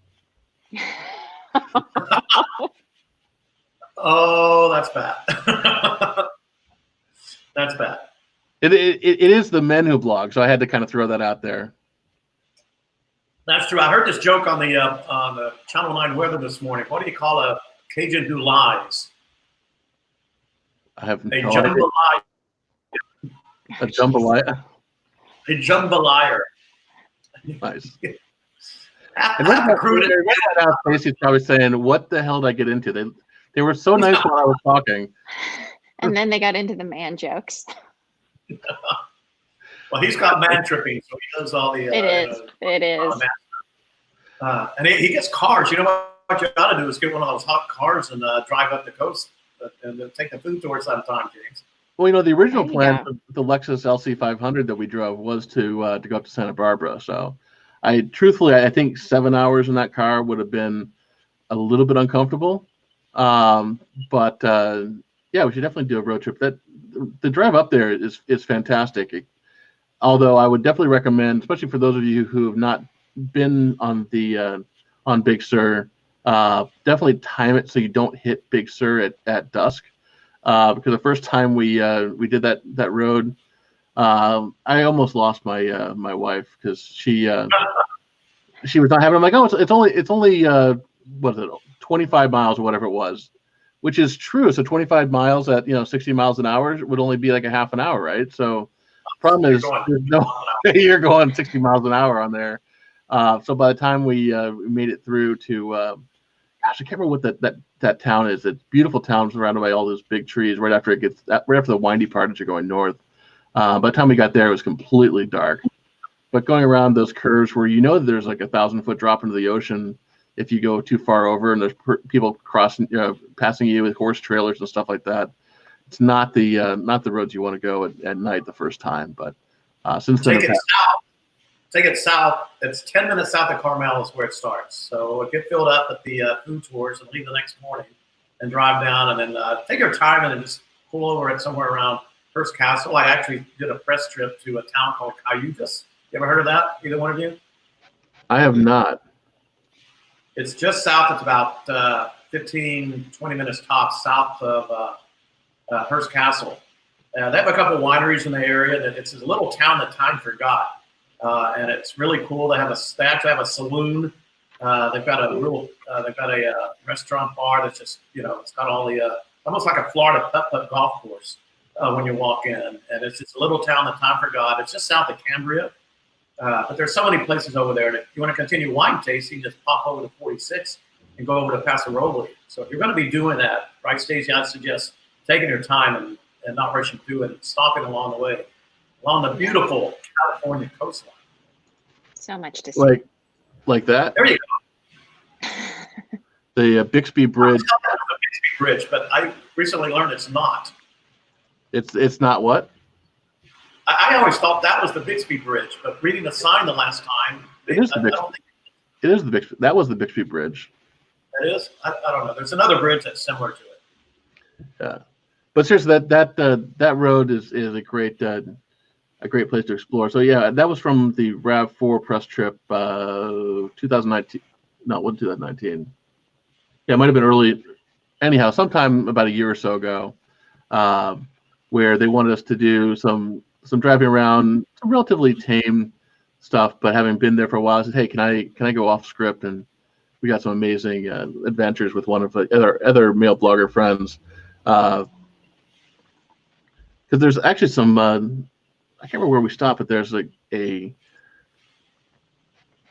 Oh, that's bad. That's bad. It is the MenWhoBlog, so I had to kind of throw that out there. That's true. I heard this joke on the Channel 9 weather this morning. What do you call a Cajun who lies? I have a jambalaya. A jambalaya. A jambalaya. Nice. And right now, Stacey's probably saying, "What the hell did I get into?" They were so nice while I was talking. And then they got into the man jokes. Well, he's got ManTripping, so he does all the. It is. And he gets cars. You know what you got to do is get one of those hot cars and drive up the coast and take the food tour sometime, James. Well, you know, the original There you plan go. for the Lexus LC500 that we drove was to go up to Santa Barbara. So, truthfully, I think 7 hours in that car would have been a little bit uncomfortable. But yeah, we should definitely do a road trip. That the drive up there is fantastic. Although I would definitely recommend, especially for those of you who have not been on the on Big Sur, definitely time it so you don't hit Big Sur at dusk. Because the first time we did that road, I almost lost my my wife because she was not having. I'm like, oh, it's only what is it, 25 miles or whatever it was, which is true. So 25 miles at 60 miles an hour would only be like a half an hour, right? So problem is there's no you're going 60 miles an hour on there. So by the time we made it through to gosh, I can't remember what that town is. It's a beautiful town surrounded by all those big trees. Right after the windy part as you're going north. By the time we got there, it was completely dark. But going around those curves where there's like 1,000-foot drop into the ocean if you go too far over, and there's people crossing, passing you with horse trailers and stuff like that. It's not the roads you want to go at night the first time. But since then, take it south. It's 10 minutes south of Carmel is where it starts. So get filled up at the food tours and leave the next morning and drive down, and then take your time and then just pull over at somewhere around Hearst Castle. I actually did a press trip to a town called Cayugas. You ever heard of that? Either one of you? I have not. It's just south. It's about 15, 20 minutes tops south of Hearst Castle. They have a couple wineries in the area. It's a little town that time forgot. And it's really cool. They actually have a saloon. They've got a restaurant bar that's just, it's got all the, almost like a Florida putt-putt golf course when you walk in. And it's just a little town that time forgot. It's just south of Cambria. But there's so many places over there. And if you want to continue wine tasting, just pop over to 46 and go over to Paso Robles. So if you're going to be doing that, right, Stacey, I'd suggest taking your time and not rushing through it and stopping along the way, along the beautiful California coastline. So much to see. Like that? There you go. The Bixby Bridge. I thought that was the Bixby Bridge, but I recently learned it's not. It's not what? I always thought that was the Bixby Bridge, but reading the sign the last time, it is the Bixby. That was the Bixby Bridge. It is? I don't know. There's another bridge that's similar to it. Yeah, but seriously, that road is a great place to explore. So yeah, that was from the RAV4 press trip, 2019. No, it wasn't 2019. Yeah, it might have been early. Anyhow, sometime about a year or so ago, where they wanted us to do some driving around, some relatively tame stuff, but having been there for a while, I said, hey, can I go off script? And we got some amazing adventures with one of the other male blogger friends. Because there's actually some, I can't remember where we stopped, but there's a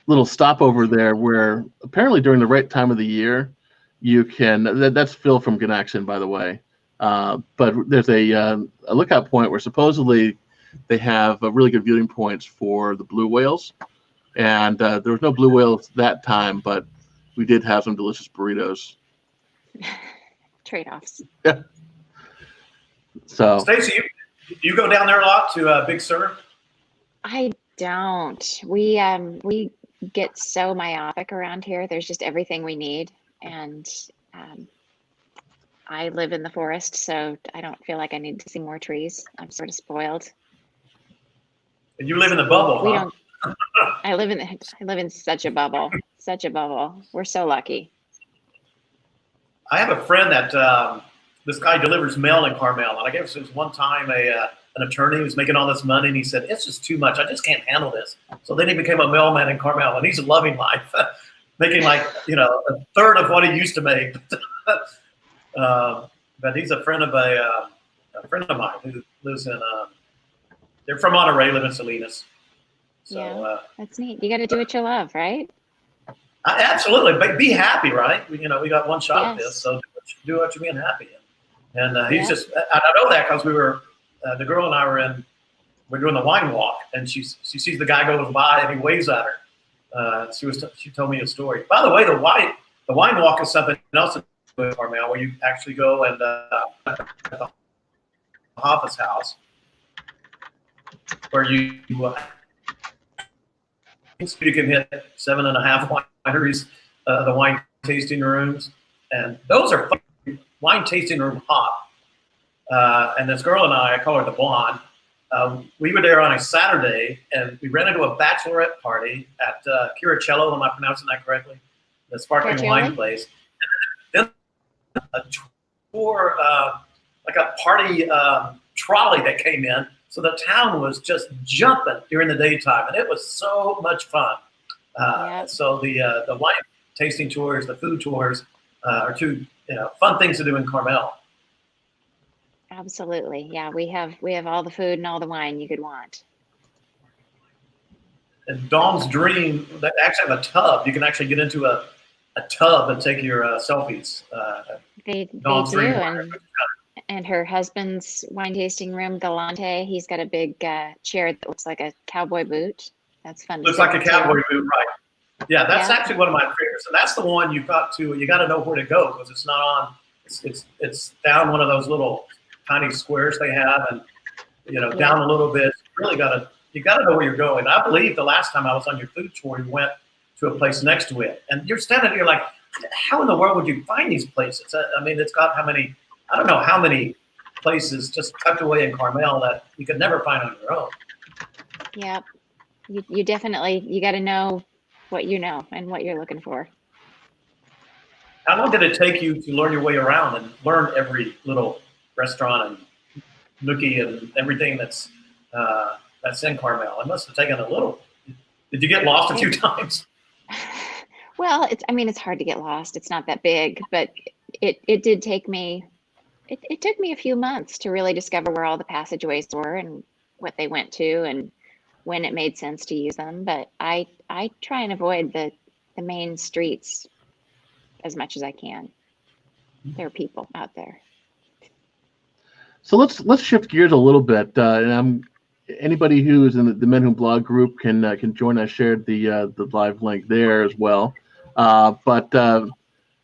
little stopover there where apparently during the right time of the year, you can, that's Phil from Ganaxon, by the way. But there's a lookout point where supposedly they have really good viewing points for the blue whales. And there was no blue whales that time, but we did have some delicious burritos. Trade-offs. Yeah. So, Stacey, you go down there a lot to Big Sur? I don't. We get so myopic around here. There's just everything we need, and I live in the forest, so I don't feel like I need to see more trees. I'm sort of spoiled. And you live in the bubble, We huh? don't. I live in such a bubble. Such a bubble. We're so lucky. I have a friend that this guy delivers mail in Carmel, and I guess it was one time an attorney was making all this money, and he said, it's just too much. I just can't handle this. So then he became a mailman in Carmel, and he's loving life, making like, a third of what he used to make. But he's a friend of mine who lives in, they're from Monterey, live in Salinas. So Yeah, that's neat. You got to do what you love, right? Absolutely. But be happy, right? We got one shot at Yes. this, so do what you're being happy in. And he's just, I know that because we were, the girl and I we're doing the wine walk, and she sees the guy goes by and he waves at her. She told me a story. By the way, the wine walk is something else in Carmel where you actually go and Hoffa's house, where you can hit 7.5 wineries, the wine tasting rooms, and those are fun. Wine tasting room hop. And this girl and I call her the blonde. We were there on a Saturday, and we ran into a bachelorette party at Curacello. Am I pronouncing that correctly? The sparkling wine place. And then a tour, like a party trolley that came in. So the town was just jumping during the daytime, and it was so much fun. So the wine tasting tours, the food tours, are two fun things to do in Carmel. Absolutely, yeah. We have all the food and all the wine you could want. And Dawn's Dream, they actually have a tub. You can actually get into a tub and take your selfies. They do, and her husband's wine tasting room, Galante, he's got a big chair that looks like a cowboy boot. That's fun. Looks like a cowboy boot, right? Yeah, that's actually one of my favorites. And that's the one you got to know where to go, because it's not on. It's down one of those little tiny squares they have, and down a little bit. You gotta know where you're going. I believe the last time I was on your food tour, you went to a place next to it, and you're standing there like, how in the world would you find these places? I mean, it's got I don't know how many places just tucked away in Carmel that you could never find on your own. Yep. You definitely, you got to know what you know and what you're looking for. How long did it take you to learn your way around and learn every little restaurant and nookie and everything that's in Carmel? It must have taken a little. Did you get lost a few times? Well, it's hard to get lost. It's not that big, but it did take me. It took me a few months to really discover where all the passageways were and what they went to and when it made sense to use them. But I try and avoid the main streets as much as I can. There are people out there. So let's shift gears a little bit. And anybody who is in the MenWhoBlog group can join us. Shared the live link there as well. But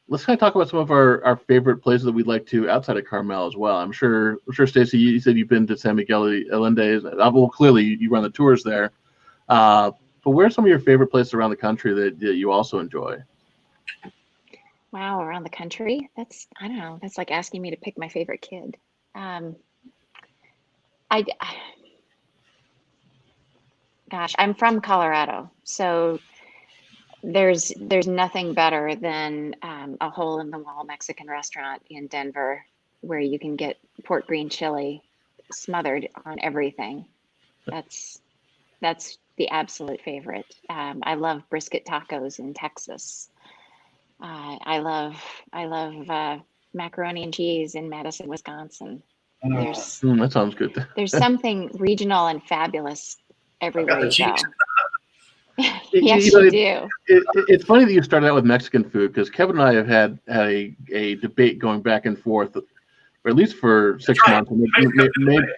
let's kind of talk about some of our favorite places that we'd like to outside of Carmel as well. I'm sure Stacy, you said you've been to San Miguel de Allende. Well, clearly you run the tours there. But where are some of your favorite places around the country that you also enjoy? Wow, around the country? I don't know. That's like asking me to pick my favorite kid. Gosh, I'm from Colorado, so there's nothing better than a hole-in-the-wall Mexican restaurant in Denver where you can get pork green chili smothered on everything. That's the absolute favorite. I love brisket tacos in Texas. I love macaroni and cheese in Madison, Wisconsin. That sounds good. There's something regional and fabulous everywhere you go. Yes, you do. It's funny that you started out with Mexican food, because Kevin and I have had a debate going back and forth, or at least for 6 months,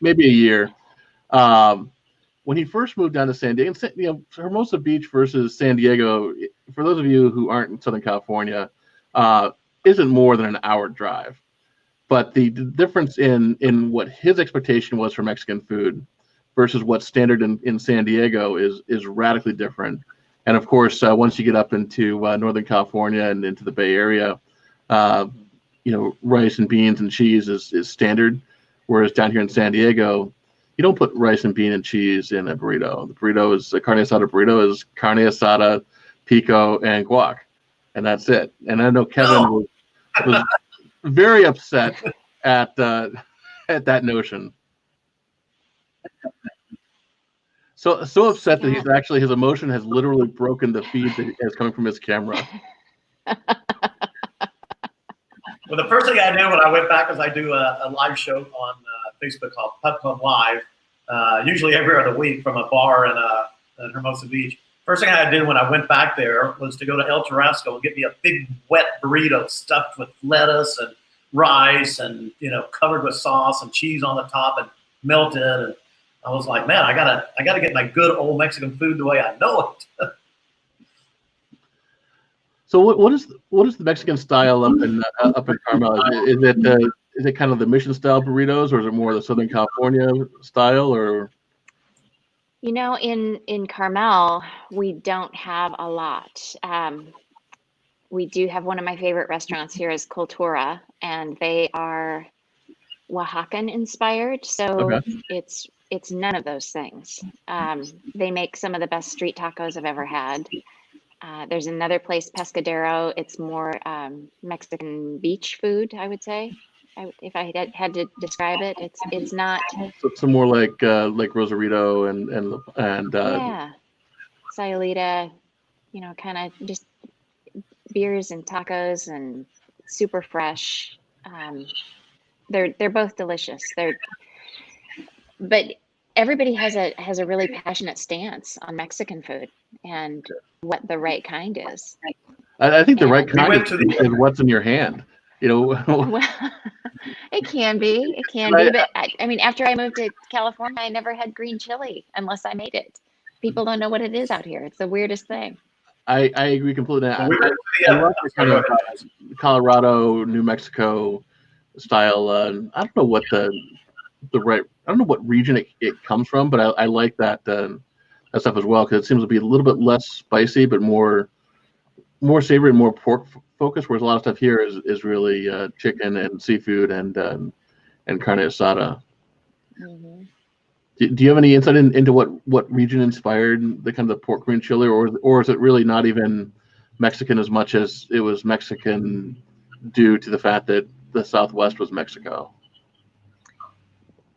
maybe a year. When he first moved down to San Diego, Hermosa Beach versus San Diego, for those of you who aren't in Southern California, isn't more than an hour drive. But the difference in what his expectation was for Mexican food versus what's standard in San Diego is radically different. And of course, once you get up into Northern California and into the Bay Area, rice and beans and cheese is standard. Whereas down here in San Diego, you don't put rice and bean and cheese in a burrito. The burrito is a carne asada burrito is carne asada, pico, and guac, and that's it. And I know Kevin was very upset at that notion. So upset that his emotion has literally broken the feed that is coming from his camera. Well, the first thing I did when I went back was I do a live show on Facebook called PubClub Live, usually every other week from a bar in Hermosa Beach. First thing I did when I went back there was to go to El Tarasco and get me a big wet burrito stuffed with lettuce and rice and covered with sauce and cheese on the top and melted. And I was like, man, I gotta get my good old Mexican food the way I know it. So what is the Mexican style up in Carmel? Is is it kind of the mission style burritos, or is it more the Southern California style, or? You know, in Carmel, we don't have a lot. We do have one of my favorite restaurants here is Cultura, and they are Oaxacan inspired. So it's none of those things. They make some of the best street tacos I've ever had. There's another place, Pescadero. It's more Mexican beach food, I would say. If I had to describe it, it's not. So it's more like Rosarito and yeah, Sayulita, you know, kind of just beers and tacos and super fresh. They're both delicious. But everybody has a really passionate stance on Mexican food and what the right kind is. I think the right kind is what's in your hand. You know, well, it can be. But I mean, after I moved to California, I never had green chili unless I made it. People don't know what it is out here. It's the weirdest thing. I agree completely. I love the kind of Colorado, New Mexico style. I don't know what I don't know what region it comes from, but I like that stuff as well, because it seems to be a little bit less spicy, but more savory and more pork focused. Whereas a lot of stuff here is really chicken and seafood and carne asada. Mm-hmm. Do you have any insight into what region inspired the kind of the pork green chili, or is it really not even Mexican as much as it was Mexican due to the fact that the Southwest was Mexico?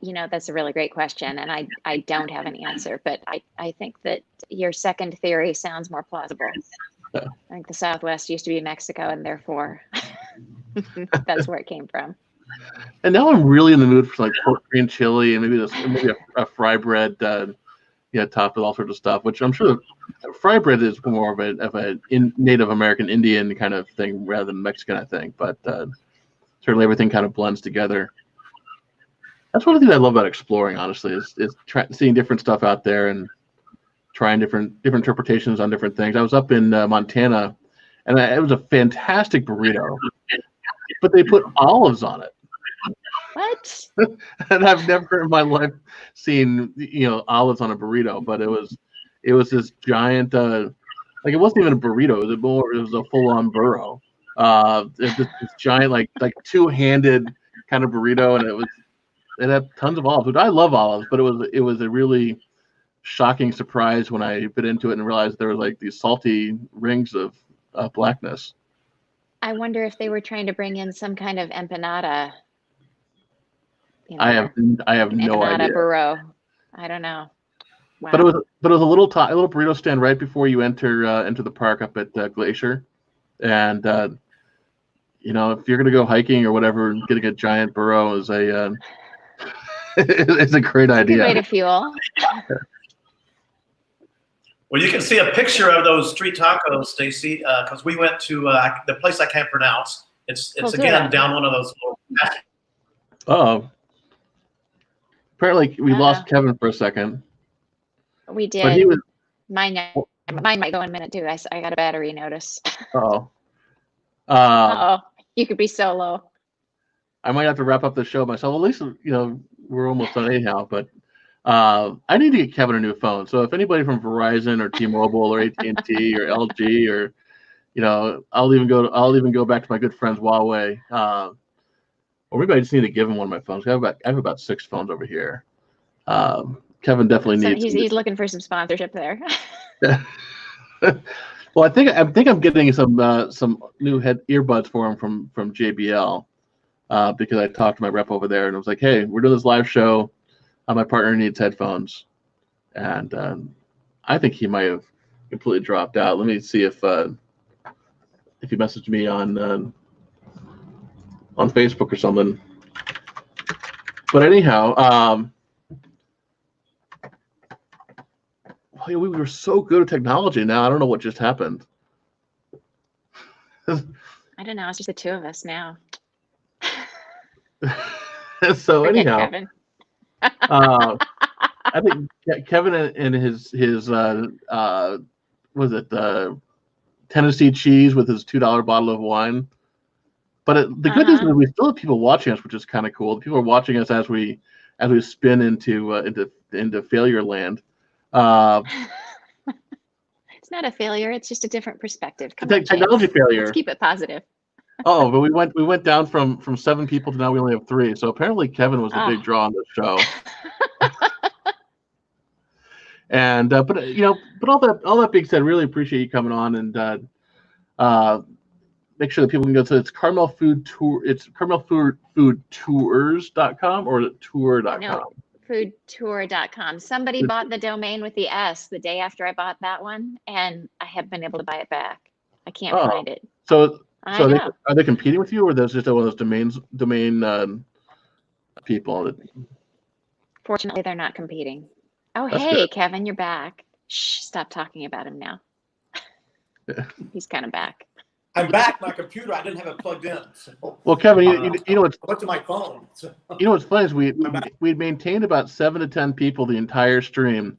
You know, that's a really great question, and I don't have an answer, but I think that your second theory sounds more plausible. Yeah. I think the Southwest used to be Mexico, and therefore that's where it came from. And now I'm really in the mood for like pork green chili and maybe a fry bread, topped with all sorts of stuff. Which I'm sure fry bread is more of a Native American Indian kind of thing rather than Mexican, I think. But certainly everything kind of blends together. That's one of the things I love about exploring, honestly, is seeing different stuff out there and trying different interpretations on different things. I was up in Montana, and it was a fantastic burrito, but they put olives on it. What? And I've never in my life seen olives on a burrito, but it was this giant like it wasn't even a burrito. It was a full-on burro. This giant like two-handed kind of burrito, and it had tons of olives. Which I love olives, but it was a really shocking surprise when I bit into it and realized there were like these salty rings of blackness. I wonder if they were trying to bring in some kind of empanada. I have no idea. Burro. I don't know. Wow. But it was a little burrito stand right before you enter the park up at Glacier, and if you're gonna go hiking or whatever, getting a giant burro is it's a great idea. Good way to fuel. Well, you can see a picture of those street tacos, Stacy, because we went to the place I can't pronounce. It's again down one of those. Oh. Apparently, we lost Kevin for a second. We did. But mine might go in a minute too. I got a battery notice. Oh. You could be solo. I might have to wrap up the show myself. At least we're almost done anyhow. But I need to get Kevin a new phone. So if anybody from Verizon or T-Mobile or AT&T or LG or I'll even go back to my good friends Huawei. Or maybe I just need to give him one of my phones. I have about 6 phones over here. Kevin definitely needs. He's looking for some sponsorship there. Well, I think I'm getting some new earbuds for him from JBL because I talked to my rep over there and I was like, hey, we're doing this live show. My partner needs headphones, and I think he might have completely dropped out. Let me see if he messaged me on Facebook or something. But anyhow, we were so good at technology. Now I don't know what just happened. I don't know. It's just the two of us now. So anyhow, Kevin. I think Kevin and his was it Tennessee cheese with his $2 bottle of wine. But the good news is we still have people watching us, which is kind of cool. People are watching us as we spin into failure land. It's not a failure. It's just a different perspective. Come on, Technology James. failure. Let's keep it positive. Oh, but we went down from 7 people to now we only have 3. So apparently Kevin was the big draw on the show. And but all that being said, really appreciate you coming on, and make sure that people can go to it's Carmel Food Tour. It's CarmelFoodTours.com or tour.com. No, foodtour.com. Somebody bought the domain with the S the day after I bought that one, and I haven't been able to buy it back. I can't find it. So are they competing with you, or there's just one of those domain people? Fortunately, they're not competing. Oh, That's hey, good. Kevin, you're back. Shh, stop talking about him now. He's kind of back. I'm back. My computer, I didn't have it plugged in. So, Well, Kevin, you know what's I went to my phone. So. You know what's funny is we maintained about 7 to 10 people the entire stream.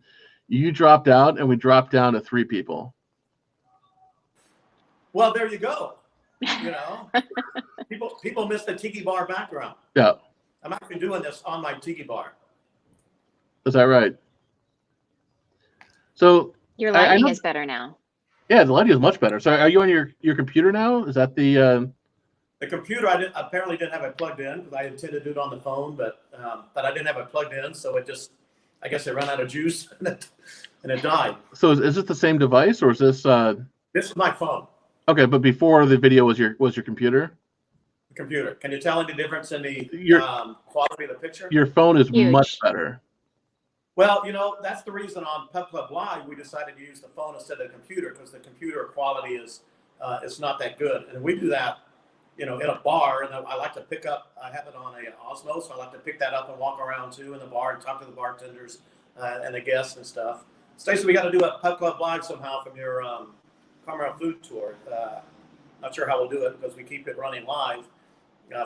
You dropped out, and we dropped down to 3 people. Well, there you go. People miss the tiki bar background. Yeah. I'm actually doing this on my tiki bar. Is that right? So your lighting is better now. Yeah, the lighting is much better. So are you on your computer now? Is that the computer? I apparently didn't have it plugged in because I intended to do it on the phone, but I didn't have it plugged in, so I guess it ran out of juice and it died. So is this the same device, or is this? This is my phone. Okay, but before the video was your computer. Computer. Can you tell any difference in the quality of the picture? Your phone is much better. Well, that's the reason on PubClub Live we decided to use the phone instead of the computer, because the computer quality is not that good. And we do that, in a bar, and I like to pick up. I have it on a Osmo, so I like to pick that up and walk around too in the bar and talk to the bartenders and the guests and stuff. Stacey, we got to do a PubClub Live somehow from your Carmel Food Tour. Not sure how we'll do it because we keep it running live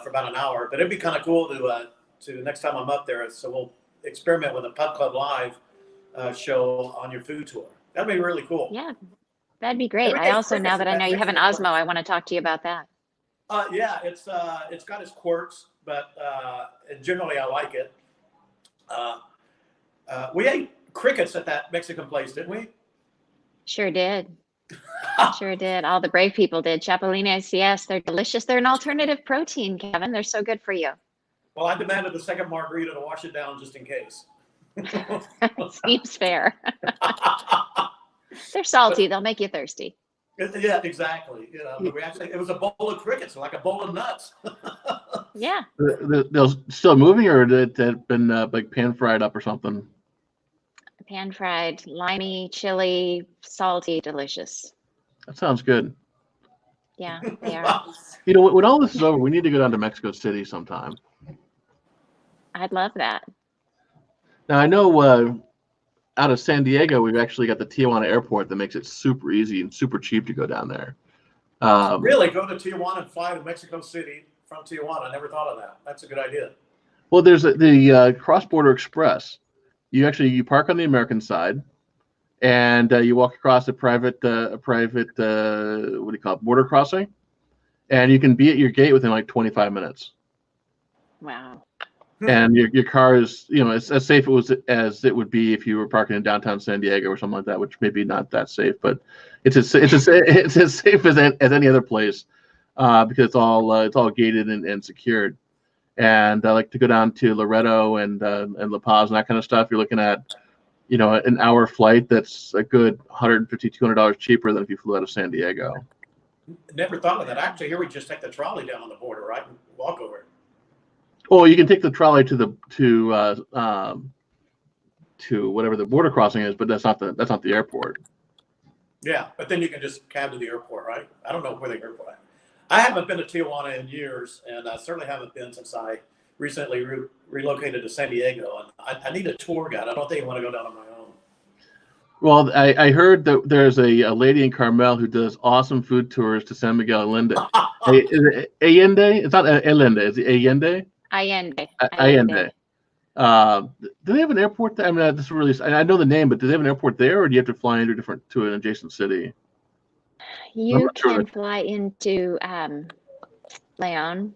for about an hour. But it'd be kind of cool to next time I'm up there. So we'll experiment with a PubClub Live show on your food tour. That'd be really cool. Yeah, that'd be great. I also, now that I know you have an Osmo, I want to talk to you about that. Yeah, it's got its quirks, but generally I like it. We ate crickets at that Mexican place, didn't we? Sure did. Sure did. All the brave people did. Chapulines, yes, they're delicious. They're an alternative protein, Kevin. They're so good for you. Well, I demanded the second margarita to wash it down just in case. Seems fair. They're salty. They'll make you thirsty. Yeah, exactly. But it was a bowl of crickets, like a bowl of nuts. Yeah. They're still moving, or did it have been like pan fried up or something? Pan fried, limey, chili, salty, delicious. That sounds good. Yeah, they are. When all this is over, we need to go down to Mexico City sometime. I'd love that. Now, I know out of San Diego, we've actually got the Tijuana airport that makes it super easy and super cheap to go down there. Really? Go to Tijuana and fly to Mexico City from Tijuana? I never thought of that. That's a good idea. Well, there's the Cross-Border Express. You park on the American side, and you walk across a private what do you call it, border crossing, and you can be at your gate within like 25 minutes. Wow. And your car is, it's as safe as it would be if you were parking in downtown San Diego or something like that, which maybe not that safe, but it's as safe as any other place because it's all gated and secured. And I like to go down to Loreto and La Paz and that kind of stuff. You're looking at, an hour flight that's a good $150, $200 cheaper than if you flew out of San Diego. Never thought of that. Actually, here we just take the trolley down on the border, right, and walk over. Well, you can take the trolley to whatever the border crossing is, but that's not the airport. Yeah, but then you can just cab to the airport, right? I don't know where the airport is. I haven't been to Tijuana in years, and I certainly haven't been since I recently relocated to San Diego. And I need a tour guide. I don't think I want to go down on my own. Well, I heard that there's a lady in Carmel who does awesome food tours to San Miguel Allende. Is it Allende? It's not Allende. Is it Allende? Allende. Allende. Do they have an airport there? I mean, this really, I know the name, but do they have an airport there, or do you have to fly into to an adjacent city? You can fly into Leon,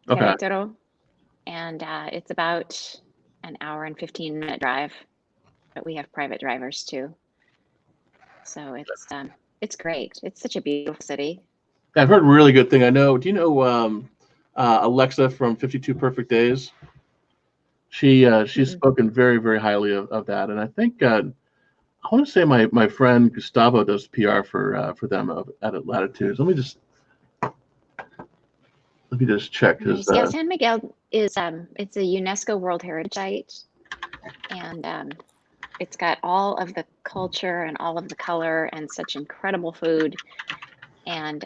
Okay. Querétaro, and it's about an hour and 15-minute drive, but we have private drivers too. So it's great. It's such a beautiful city. I've heard really good thing. I know. Do you know Alexa from 52 Perfect Days? She's spoken very, very highly of that, and I think I want to say my friend Gustavo does PR for them at Latitudes. Let me just check his. Yeah, San Miguel is it's a UNESCO World Heritage Site, and it's got all of the culture and all of the color and such incredible food. And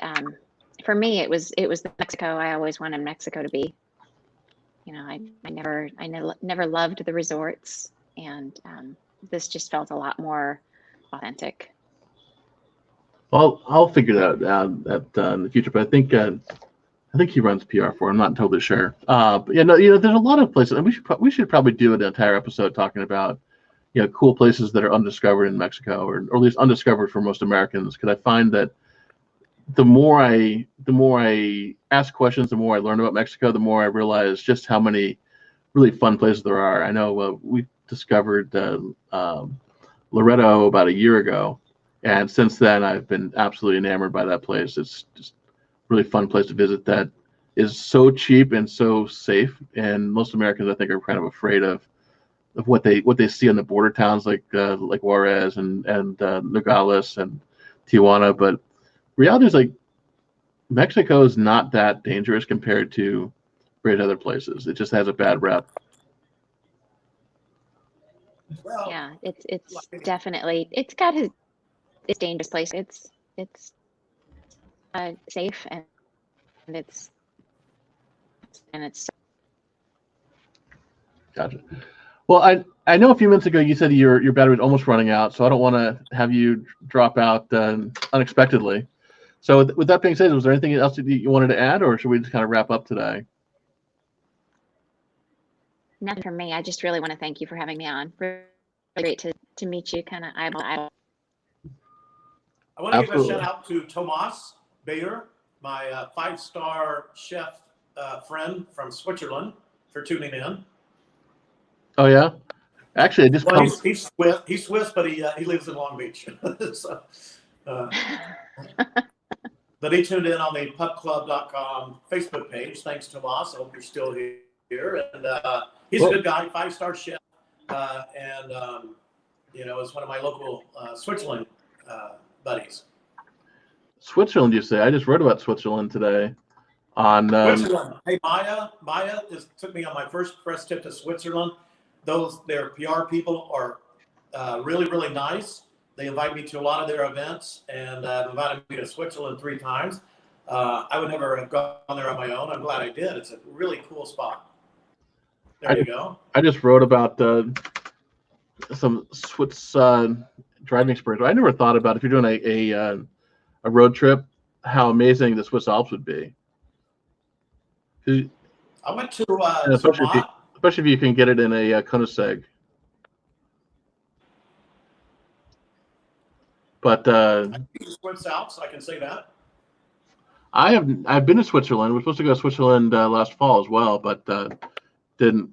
for me, it was the Mexico I always wanted Mexico to be. You know, I never loved the resorts, and this just felt a lot more authentic. Well, I'll figure that out in the future, but I think he runs PR for. I'm not totally sure. But yeah, no, there's a lot of places, and we should probably do an entire episode talking about cool places that are undiscovered in Mexico, or at least undiscovered for most Americans. Because I find that the more I ask questions, the more I learn about Mexico, the more I realize just how many really fun places there are. I know we discovered Loreto about a year ago, and since then I've been absolutely enamored by that place. It's just a really fun place to visit that is so cheap and so safe. And most Americans, I think, are kind of afraid of what they see in the border towns like Juarez and Nogales and Tijuana. But reality is, like, Mexico is not that dangerous compared to great other places. It just has a bad rep. Well, Yeah, it's definitely, it's got its dangerous place. It's safe, and it's Gotcha. Well, I know a few minutes ago you said your battery was almost running out, so I don't want to have you drop out unexpectedly. So with that being said, was there anything else that you wanted to add, or should we just kind of wrap up today? nothing for me. I just really want to thank you for having me on. Really great to meet you, kind of eyeball to eyeball. I want to Absolutely. give a shout out to Tomas Bayer, my 5-star chef friend from Switzerland, for tuning in. Oh yeah, actually, I just Well, he's Swiss, but he lives in Long Beach. So, but he tuned in on the PubClub.com Facebook page. Thanks, Tomas. I hope you're still here. And he's a good guy, 5-star chef, and is one of my local Switzerland buddies. Switzerland, you say? I just wrote about Switzerland today. On Switzerland. Hey, Maya took me on my first press trip to Switzerland. Their PR people are really, really nice. They invite me to a lot of their events, and have invited me to Switzerland 3 times. I would never have gone there on my own. I'm glad I did. It's a really cool spot. There you go. I just wrote about some Swiss driving experience. I never thought about, if you're doing a road trip, how amazing the Swiss Alps would be. I went to especially if you can get it in a Koenigsegg. But Swiss Alps, I can say that. I've been to Switzerland. We're supposed to go to Switzerland last fall as well, but didn't.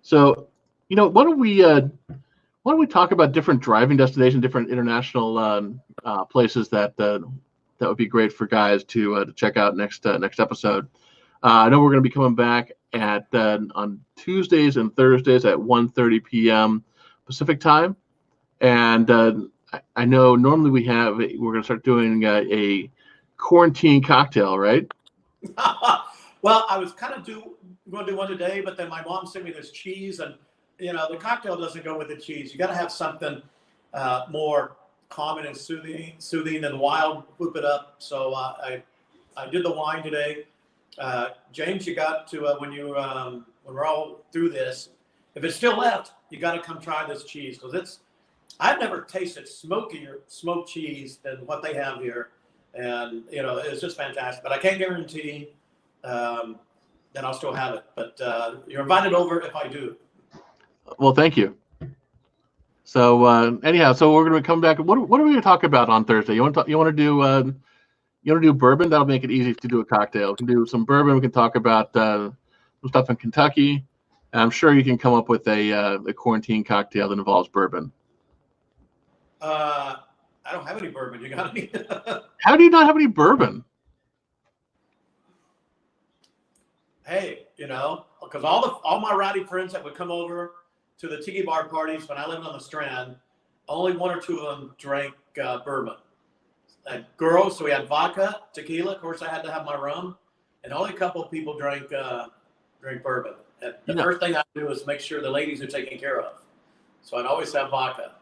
So, why don't we talk about different driving destinations, different international places that would be great for guys to check out next episode. I know we're going to be coming back on Tuesdays and Thursdays at 1:30 p.m. Pacific time, and I know normally we're going to start doing a quarantine cocktail, right? Well, I was kind of going to do one today, but then my mom sent me this cheese, and the cocktail doesn't go with the cheese. You got to have something more calming and soothing and wild. Whoop it up. So I did the wine today. James, you got to when we're all through this, if it's still left, you got to come try this cheese, because I've never tasted smokier smoked cheese than what they have here, and it's just fantastic. But I can't guarantee that I'll still have it. But you're invited over if I do. Well, thank you. So anyhow, so we're going to come back. What are we going to talk about on Thursday? You want to do You want to do bourbon? That'll make it easy to do a cocktail. We can do some bourbon. We can talk about some stuff in Kentucky. And I'm sure you can come up with a quarantine cocktail that involves bourbon. I don't have any bourbon. You got any? How do you not have any bourbon? Hey, because all my rowdy friends that would come over to the tiki bar parties when I lived on the Strand, only one or two of them drank bourbon. Girls, so we had vodka, tequila. Of course, I had to have my rum, and only a couple of people drank bourbon. And the first thing I do is make sure the ladies are taken care of. So I'd always have vodka.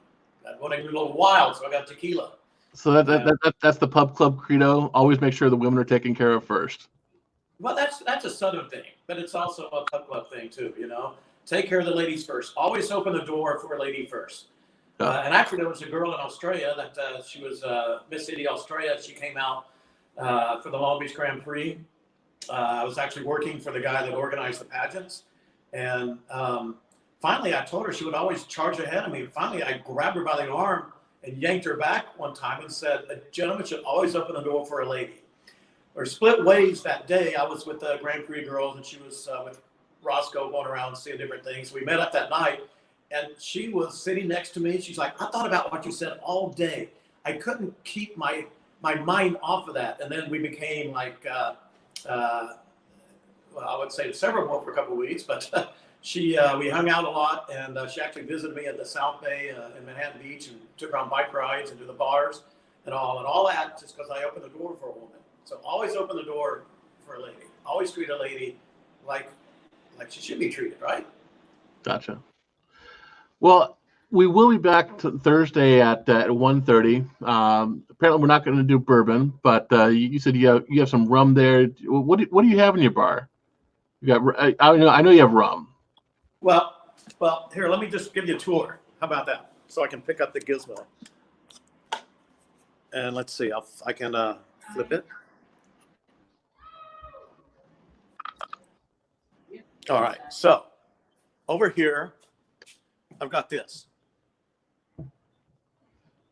I'd want to get a little wild, so I got tequila. So that's the pub club credo. Always make sure the women are taken care of first. Well, that's a Southern thing, but it's also a pub club thing too. Take care of the ladies first. Always open the door for a lady first. And actually, there was a girl in Australia that she was Miss City Australia. She came out for the Long Beach Grand Prix. I was actually working for the guy that organized the pageants. And finally, I told her she would always charge ahead of me. Finally, I grabbed her by the arm and yanked her back one time and said, a gentleman should always open the door for a lady. We're split ways that day. I was with the Grand Prix girls, and she was with Roscoe going around seeing different things. We met up that night. And she was sitting next to me. She's like, I thought about what you said all day. I couldn't keep my mind off of that. And then we became like, well, I would say several more for a couple of weeks, but we hung out a lot. And she actually visited me at the South Bay in Manhattan Beach and took her on bike rides and to the bars and all that just because I opened the door for a woman. So always open the door for a lady. Always treat a lady like she should be treated, right? Gotcha. Well, we will be back Thursday at 1:30. Apparently, we're not going to do bourbon, but you said you have some rum there. What do you have in your bar? You got I know you have rum. Well, here, let me just give you a tour. How about that? So I can pick up the gizmo. And let's see, I can flip it. All right, so over here, I've got this.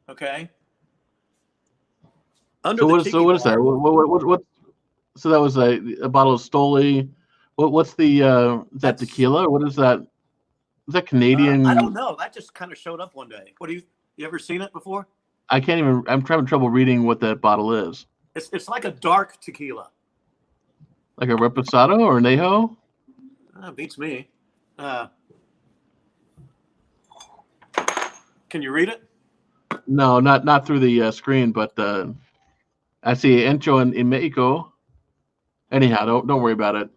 Okay. So what is that? What? So that was a bottle of Stoli. What's the? Is that tequila? Or what is that? Is that Canadian? I don't know. That just kind of showed up one day. What you ever seen it before? I can't even. I'm having trouble reading what that bottle is. It's like a dark tequila. Like a Reposado or an Añejo? Beats me. Can you read it? No, not through the screen, but I see Encho in Mexico. Anyhow, don't worry about it.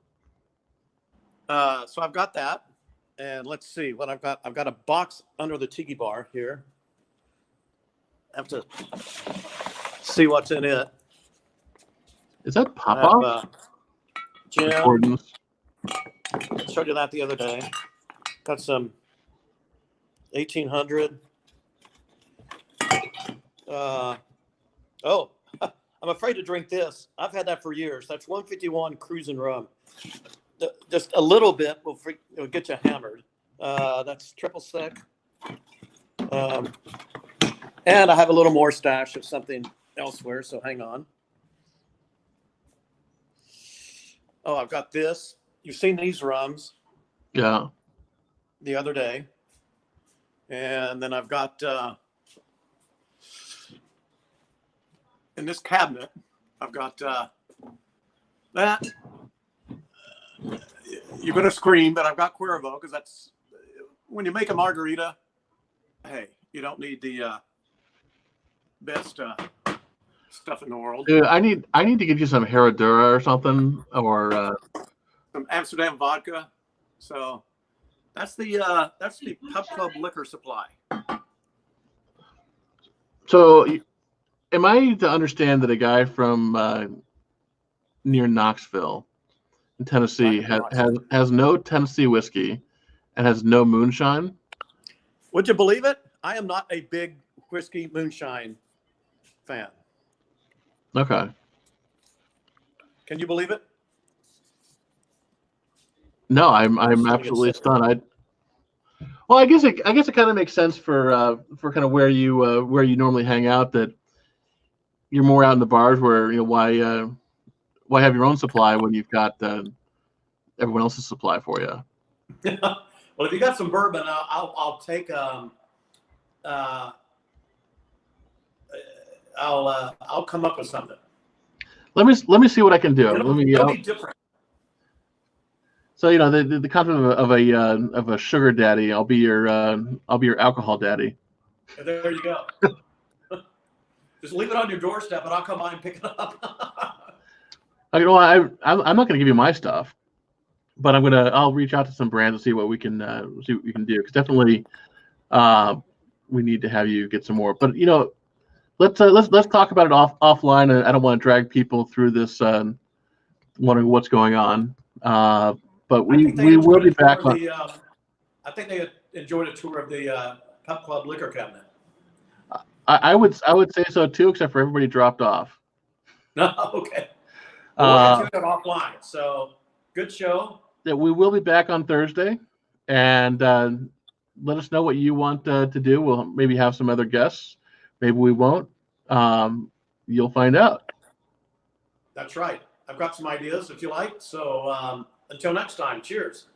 So I've got that, and let's see what I've got. I've got a box under the tiki bar here. I have to see what's in it. Is that Pop-Off? Jim, I showed you that the other day. Got some 1800. I'm afraid to drink this. I've had that for years. That's 151 Cruisin' Rum. Just a little bit will get you hammered. That's triple sec. And I have a little more stash of something elsewhere, so hang on. Oh, I've got this. You've seen these rums. Yeah. The other day. And then I've got in this cabinet, I've got that. You're going to scream, but I've got Cuervo because that's when you make a margarita. Hey, you don't need the best stuff in the world. Dude, I need to get you some Herradura or something, or some Amsterdam vodka. So that's the PubClub liquor supply. So, am I to understand that a guy from near Knoxville in Tennessee has no Tennessee whiskey and has no moonshine? Would you believe it? I am not a big whiskey moonshine fan. Okay. Can you believe it? No, I'm absolutely stunned. Well, I guess it kind of makes sense for kind of where you normally hang out. That you're more out in the bars where why have your own supply when you've got everyone else's supply for you? Well, if you got some bourbon, I'll take I'll come up with something. Let me see what I can do. It'll be different. So the concept of a sugar daddy. I'll be your alcohol daddy. There you go. Just leave it on your doorstep, and I'll come by and pick it up. I'm not going to give you my stuff, but I'll reach out to some brands and see what we can do, because definitely we need to have you get some more. But let's talk about it offline. And I don't want to drag people through this wondering what's going on. But we will be back on. I think they enjoyed a tour of the PubClub liquor cabinet. I would say so too, except for everybody dropped off. Okay. We'll get to it offline. So good show. Yeah, we will be back on Thursday, and let us know what you want to do. We'll maybe have some other guests. Maybe we won't. You'll find out. That's right. I've got some ideas if you like. So until next time, cheers.